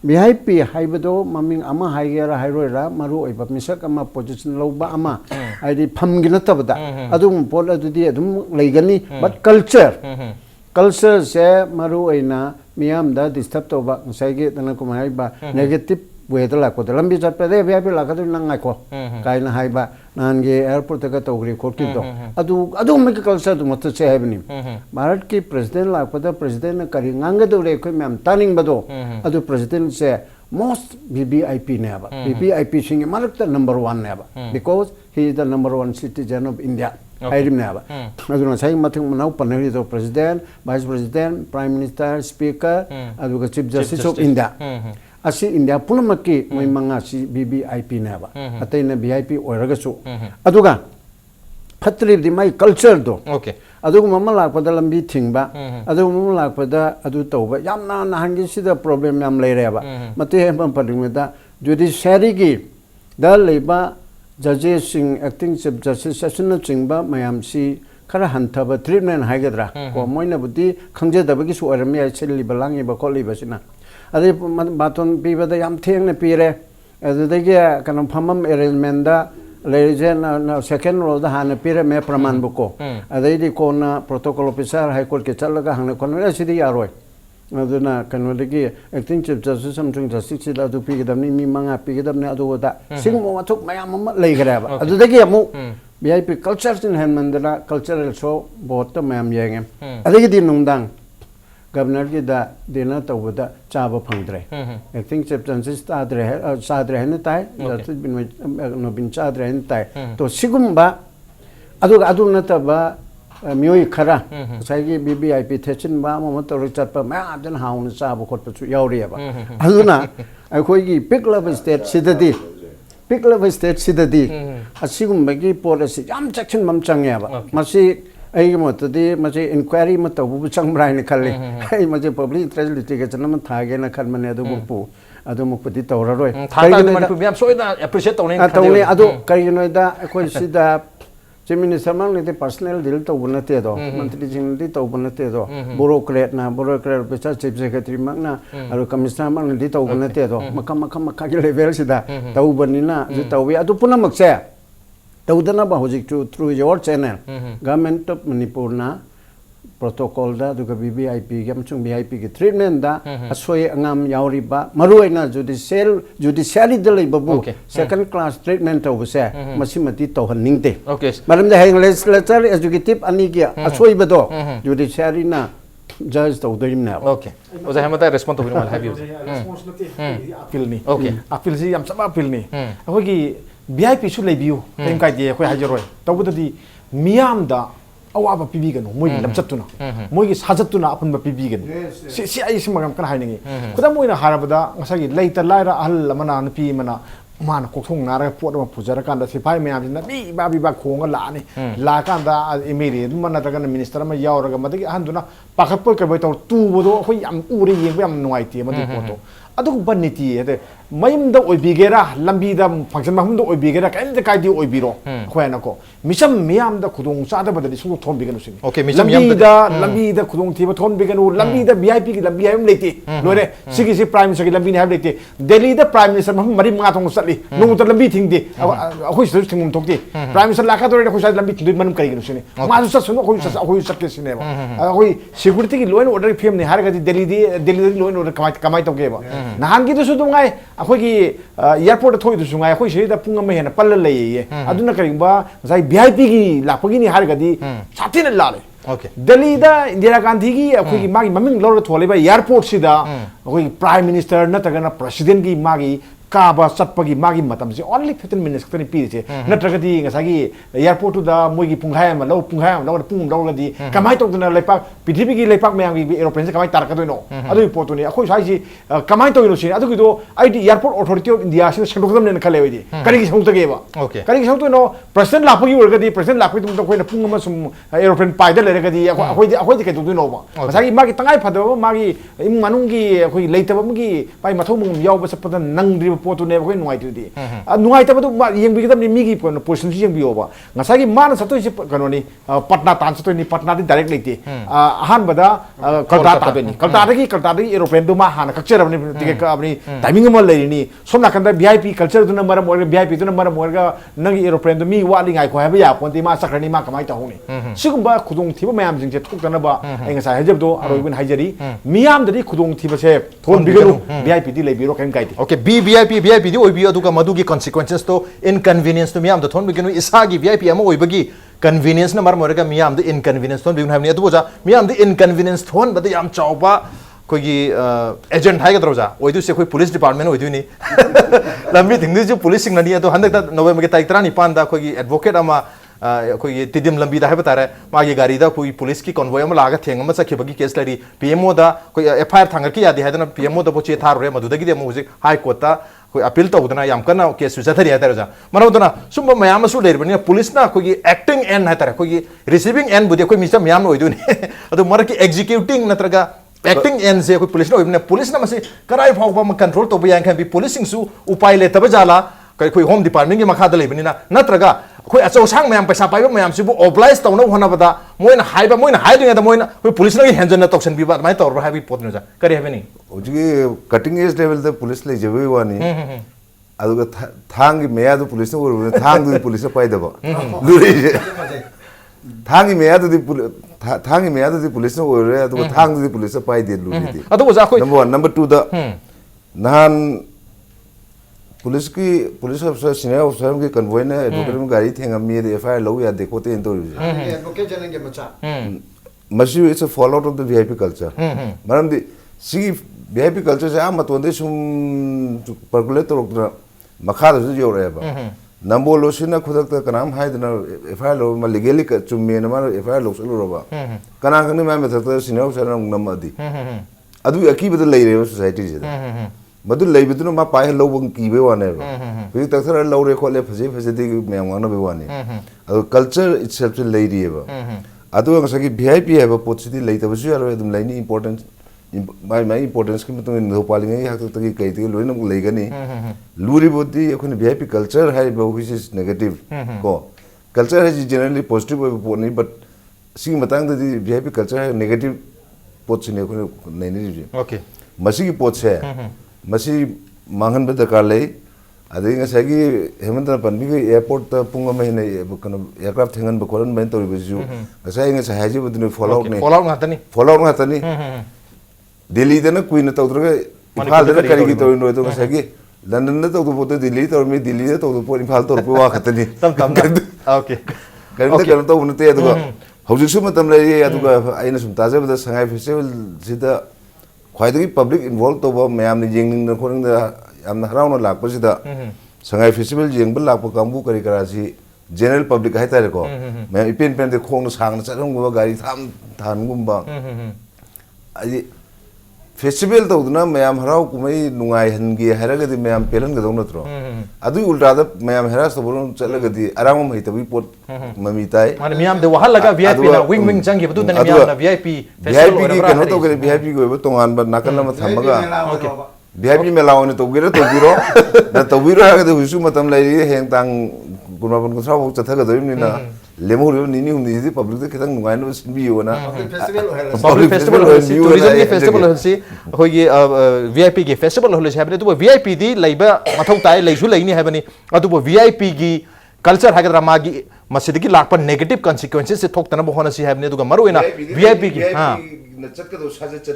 VIP haibudo maming ama haigera hairoira maru oiba misak ama position loba ama aidi phamgina tabda adum pol adudi adum leigani but culture se maru oina miyam da disturb toba saigi tana ko mai ba negative way to like the lambi chat pede VIP lakadu nangai ko kaina haiba nange airport ka togri korti to adu me culture du mat che hebni bharat ki president lakpada president kari nganga do re ko mem taning bado adu president se most VVIP ne aba VVIP sing marak number 1 ne aba because he is the number 1 citizen of India Hairim ne aba adu na sai mathing manau panari do president vice president prime minister speaker adu chief justice of India asi India punamaki moi manga si VVIP ne ba atai na VIP oiraga su aduga phatri di mai culture do okay aduga mama lakpada lambi thingba aduga mama lakpada adu tawba yamna nahangi sida problem yam leire ba mate hem padingda judiciary gi da leiba judges sing acting chief justice session chingba mayam si khara hantaba treatment haigadra ko moina budi khangje dabagi su arami ai chelli balangi ba kolli basina ade baton pibada yam theng pire adudagi kanam phamam arrangement da lejen second row da hana pire me praman buko ade ko na protocol officer high court ke chalaga hangna konra sidi yaroi aduna kanodagi acting chief justice samsung justice da du pigidamni mi manga pigidamni adu da singmo mathuk mayam ma leigara adudagi amu VIP culture sin hanmandra cultural show bot mayam yengem adagi din nungdang governor ki da dena tawda chaba phangdre acting chief justice sadre hen tai justice bin chadre hen tai to sigumba adu nataba mioi khara sai gi BBIP thechin ba mo to chat pa ma jan haun chaba khot pa chu yauri ba aduna akhoi gi pick level state sidadi asigumba gi policy yam section mam changya ba masi ai motadi mase inquiry mata bu changbrai ni khalle ai mase public interest litigation ma thage na khan mane adu bu adu mukpati tawraroi thata man pu biam soida appreciate tawne tawne adu kai noida koi sida chimini samang ni personal deal to bunate do mantri jing di to bunate do bureaucrat pesa chief secretary magna aru commissioner mang di to bunate do makam ka level sida to bunina ju tawi adu punamak se Taudana ba hojik through your channel government of Manipur na protocol da duga BBIP gamchung VIP ki treatment da asoi angam yauri ba maruina judiciary dalai babu second class treatment of se masimati to haningte okay maram da hang legislature executive ani ki asoi bado judiciary na judge to doim na okay oja hamata respond to mal have you response nate appeal ni okay appeal si yam sama appeal ni akoi ki VIP su leibiu tem kai de khoi hajaroi tawbudadi miyam da awaba pibigano moi lamchatuna moi gi sajatuna apun ba pibigano si ai simagam kan haingi kudam moina harabada ngasagi leita laira ahal lamana nupi mana mana kokthong nara pot ma pujara kan da sipai meyam na bi ba khonga la ni la kan da emiri mana ta kan minister ma yauraga madagi handuna pakhapol ka bai taw tu bodo khoi yam uri yeng yam nuai ti ma di photo adu baniti ade mayam da oibigera lambi da function mahum da oibigera kain da kai di oibiro khoya na ko misam miyam da khudong sa da badali su thon biganu sin Okay, misam lambi da khudong thi ba thon biganu lambi da VIP ki lambi ayam leti lore sigi si prime minister ki lambi ne have leti Delhi da prime minister mahum mari ma thong satli nong ta lambi thing di khoi su thingum thok di prime minister la ka dore khoi sa lambi thing manum kai ganu sin ma su sa su khoi sa ke sin ba khoi security ki law and order PM ne har ga Delhi law and order kamai to ge ba nahan gi su dum ngai khoi ki airport thoi du su ngai khoi se da pung ma hena pal le ye aduna kari ba sai VIP ki la pagi ni har ga di sathi na la le Okay. Delhi da Indira Gandhi ki khoi ki magi maming lor thole ba airport si da khoi prime minister na ta na president ki magi Kaba Satpagi Magi Matam only 15 minutes tani pi che natragadi ngasagi airport to da moigi punghai ma lo pung lo di kamai tok na lepak pidhibi gi lepak me ang aeroplane se kamai tar ka do no adu report ni akhoi sai ji kamai to no sin adu gi do ID airport authority of India se shendok ne khale wi di kari gi song ta ge ba Okay. kari gi song to no president la pagi ur ga di president la pagi tum to khoi na pung ma sum aeroplane pai da le ga di akhoi di ke do no ba ngasagi magi tangai phado magi im manung gi akhoi leitaba magi pai mathau mum yaw ba sapata nang पोतु ने कोई नुआई तुदी नुआई तब तो young बिगदम नि मिगी position young बि ओबा ngसागी मान सतो से कनोनी पटना तान सतो नि पटना दि डायरेक्ट लेते हान बदा कलकत्ता बेनी कलकत्ता दि एरोप्लेन दु मा हान कक्चर अपनी टिकट अपनी टाइमिंग म लेनी सोम नाकन दा VIP कल्चर दुन मरम ओर VIP दुन मरम ओर नंग एरोप्लेन दु मी वाली ngai को हाबा या पोंति मा सकरनी मा कमाई ता होनी सिगुंबा खुदोंग थिबा मयाम जिंग जे थुक तनबा ai ngसा हजब दो अरोइबन हाइजरी मियाम दि खुदोंग थिबा से थोन बिगरु VIP the लेबिरो cane गाइति Okay, VIP di oibi aduga madugi consequences to inconvenience to miyam the thon biginu isagi VIP ama oibagi convenience na mar morega miyam the inconvenience thon biginu hamni adu ja miyam the inconvenience thon bada yam chawba koigi agent hai ga droja oidu se koi police department oidu ni lambi thingdu ju police sing nani adu handak da November ge tarik 9 da koigi advocate ama कोई तिदिम लंबी दा है बता रहे मागी गाड़ी दा कोई पुलिस की कॉन्वॉय में लागा थेंग में सखे बगी केस लड़ी PMO दा कोई FIR थांगर की यादी है ना PMO दा पोचे थार रे मधुदा की दे मुझे हाई कोर्ट दा कोई अपील तो उतना याम करना केस सुजा थरी है तेरे जा मना उतना सुबह मयाम सु लेर बनी पुलिस ना कोई एक्टिंग एंड है तेरे कोई रिसीविंग एंड बुद्धि कोई मिस्टर मयाम होई दुनी अतो मर की एग्जीक्यूटिंग नत्रगा एक्टिंग एंड से कोई पुलिस ना मसे कराई फाव में कंट्रोल तो बयां kan bi policing su उपाय ले तब जाला कोई होम डिपार्टमेंट की मखा दले बनी ना नत्रगा कोई अचौ सांग मयाम पैसा पाइबा मयाम सिबु ओब्लाइज तौनो होनाबदा मोइन हाइबा मोइन हाइदिंग दा मोइन कोई पुलिस ना हेंजन तोक्सन बिबा माय तौर हाइबी पोतनो जा करे हेबनी ओजी कटिंग एज लेवल द पुलिस ले जेबे वानी अदुगा थांग मेया दु पुलिस न थांग दु पुलिस पाइदबा लुरी थांग मेया दु पुलिस न ओरे अदुगा थांग दु पुलिस पाइदे लुरी दी अदु जा कोई नंबर 1 नंबर 2 द नहान पुलिस अफसर सीनियर अफसर की कन्वॉय ने एडवोकेट में गाड़ी थेंगा मी द FIR लो या देखो ते इंतो एडवोकेट जनन के मचा मसी it's a fallout of the द VIP कल्चर मरम दि सी VIP कल्चर से आ मतोंदे सुम पर्कुलेट तो मखा दसु जो रेबा नंबो लोसिना खुदक कनाम हाइदना FIR लो म लीगली चुम्मे न मार FIR लो सलो रबा कना कने मा मेथक सीनियर अफसर नमदी अदु अकीबद लई रेबा सोसाइटी जे मधु लेबिदुनो मा पाइ लौबं कीबे वाने बि तक्सर लौरे खोले फजे फजेदि मैम वानो बे वाने अदु कल्चर इटसेल्फ से लेरिएबा अदु ngसकी VIP हैबा पोतसिदि लेतबसु यारो एकदम लाइनि इंपोर्टेंस माइ इंपोर्टेंस कि मतो नो पालिंग हाक तक कई ति लोइन लेगनी लूरी बोदी एखोनि VIP कल्चर हैबा व्हिच इज नेगेटिव को कल्चर है जनरली पॉजिटिव पोनी बट सी मतंग दि VIP कल्चर है नेगेटिव पोतसिने एखोनि नैनि ओके मसी की पोत से मसी मांगन बे दरकार ले अदे ngसागी हेमंत पनबी के एयरपोर्ट त पुंग महीने कनो एयरक्राफ्ट थेंगन बकोरन बेन तोरि बजु ngसाई ngसा हाजी बदने फॉलो आउट ngतनी दिल्ली दन कुइन तौद्रगे इफाल दन करिगी तोरि नो तो ngसागी लंदन न तौदु पोते दिल्ली तोर मी दिल्ली न तौदु पो इफाल तोर पो वा खतनी तम ओके करिन तो उनते अदुगा हौजिसु मतम ले अदुगा आइना सुम ताजेबदा संगाई फेस्टिवल सिदा ख्वाइदगी पब्लिक इन्वॉल्व तब मैम जेंग खोन हराउना लापसीदा संगाई फेस्टिवल जेंब लाप कांबू करी करासी जनरल पब्लिक है तारेको मैं इपेन पेन दे खोंग सांग चरंगुबा गाड़ी थाम थानगुबा आई फेस्टिवल तौदना मैम हराउ कुमई नुंगाई हनगी हैरगदि मैम पेलन गदौ नत्रो अदु उल्टा द मैम हरास तबरो चलगदि आराम हैतबि पोट ममी ताई माने मियाम दे वहाल लगा VIP ना विंग जंगी बदु दने मियाम ना VIP VIP की कनो तो करे VIP को तोंगान ब नाकन म थमगा VIP मेला होने तो गिरो ना तो गिरो है कि हुसु मतम लाइरी हैंग तांग कुमापन कुछ राव चथा का दोइम निना लेमो रे निनी हुंदी जी पब्लिक ते खतंग नुगाइन बस भी हो ना पब्लिक फेस्टिवल टूरिज्म की फेस्टिवल होसी होगी VIP की फेस्टिवल होले है तो VIP दी लाइबा मथौ ताई लाइसु लाइनी है बनी अदुबो VIP की कल्चर हागद्रा मागी मसिदगी लाख पर नेगेटिव कॉन्सिक्वेंसेस से थोकतना बहोना सी है बने दुगा मरुइना VIP की हां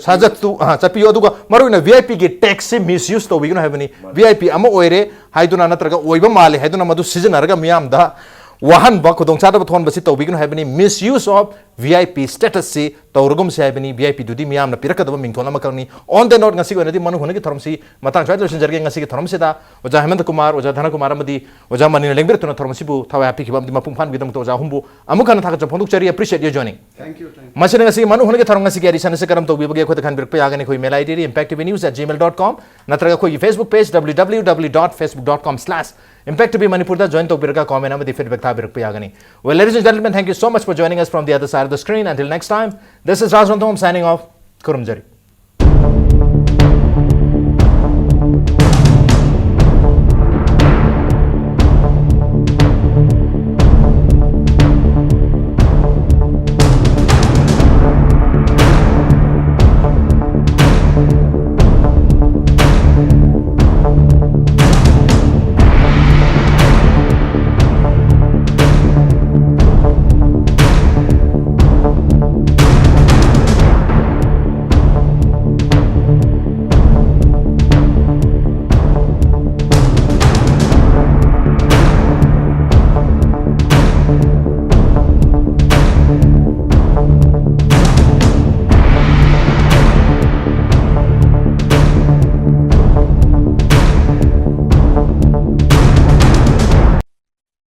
साजत तू हाँ चपियो दुगा मरुइना VIP की टैक्स से मिसयूज तो बिगनो है बनी VIP अमा ओइरे हाइदुना नत्रगा ओइबा माले हाइदुना मधु सीजन नरगा मियाम दा वाहन बा खुदोंग चादा बथोन बसी तो बिगनो है बनी मिसयूज ऑफ VIP स्टेटस से तौरगुम से है बनी VIP दुदी मियाम न पिरकदब मिंगथोना मकरनी ऑन द नोट ngasi ओनदी मनु होने की थरम सी मतंग स्वाइट लोशन जरगे ngasi की थरम से दा ओजा हेमंत कुमार ओजा धन कुमार मदी ओजा मनी लेंगबिर तुना थरम सिबु थावा हैप्पी खिबम दिमा पुंफान बिदम तो ओजा हुंबु अमुखन थाक जफोंदुक चरी appreciate your joining thank you मसने ngasi मनु होने की थरम ngasi की एडिशन से करम तो बिबगे खोद खान बिरक पे आगने कोई मेल आईडी impacttvnews@gmail.com नत्रगा कोई Facebook page www.facebook.com/impactv manipur da join to birka comment amadi feedback tha birak pe agani well ladies and gentlemen thank you so much for joining us from the other side of the screen until next time this is Raj Rantham signing off kurumjari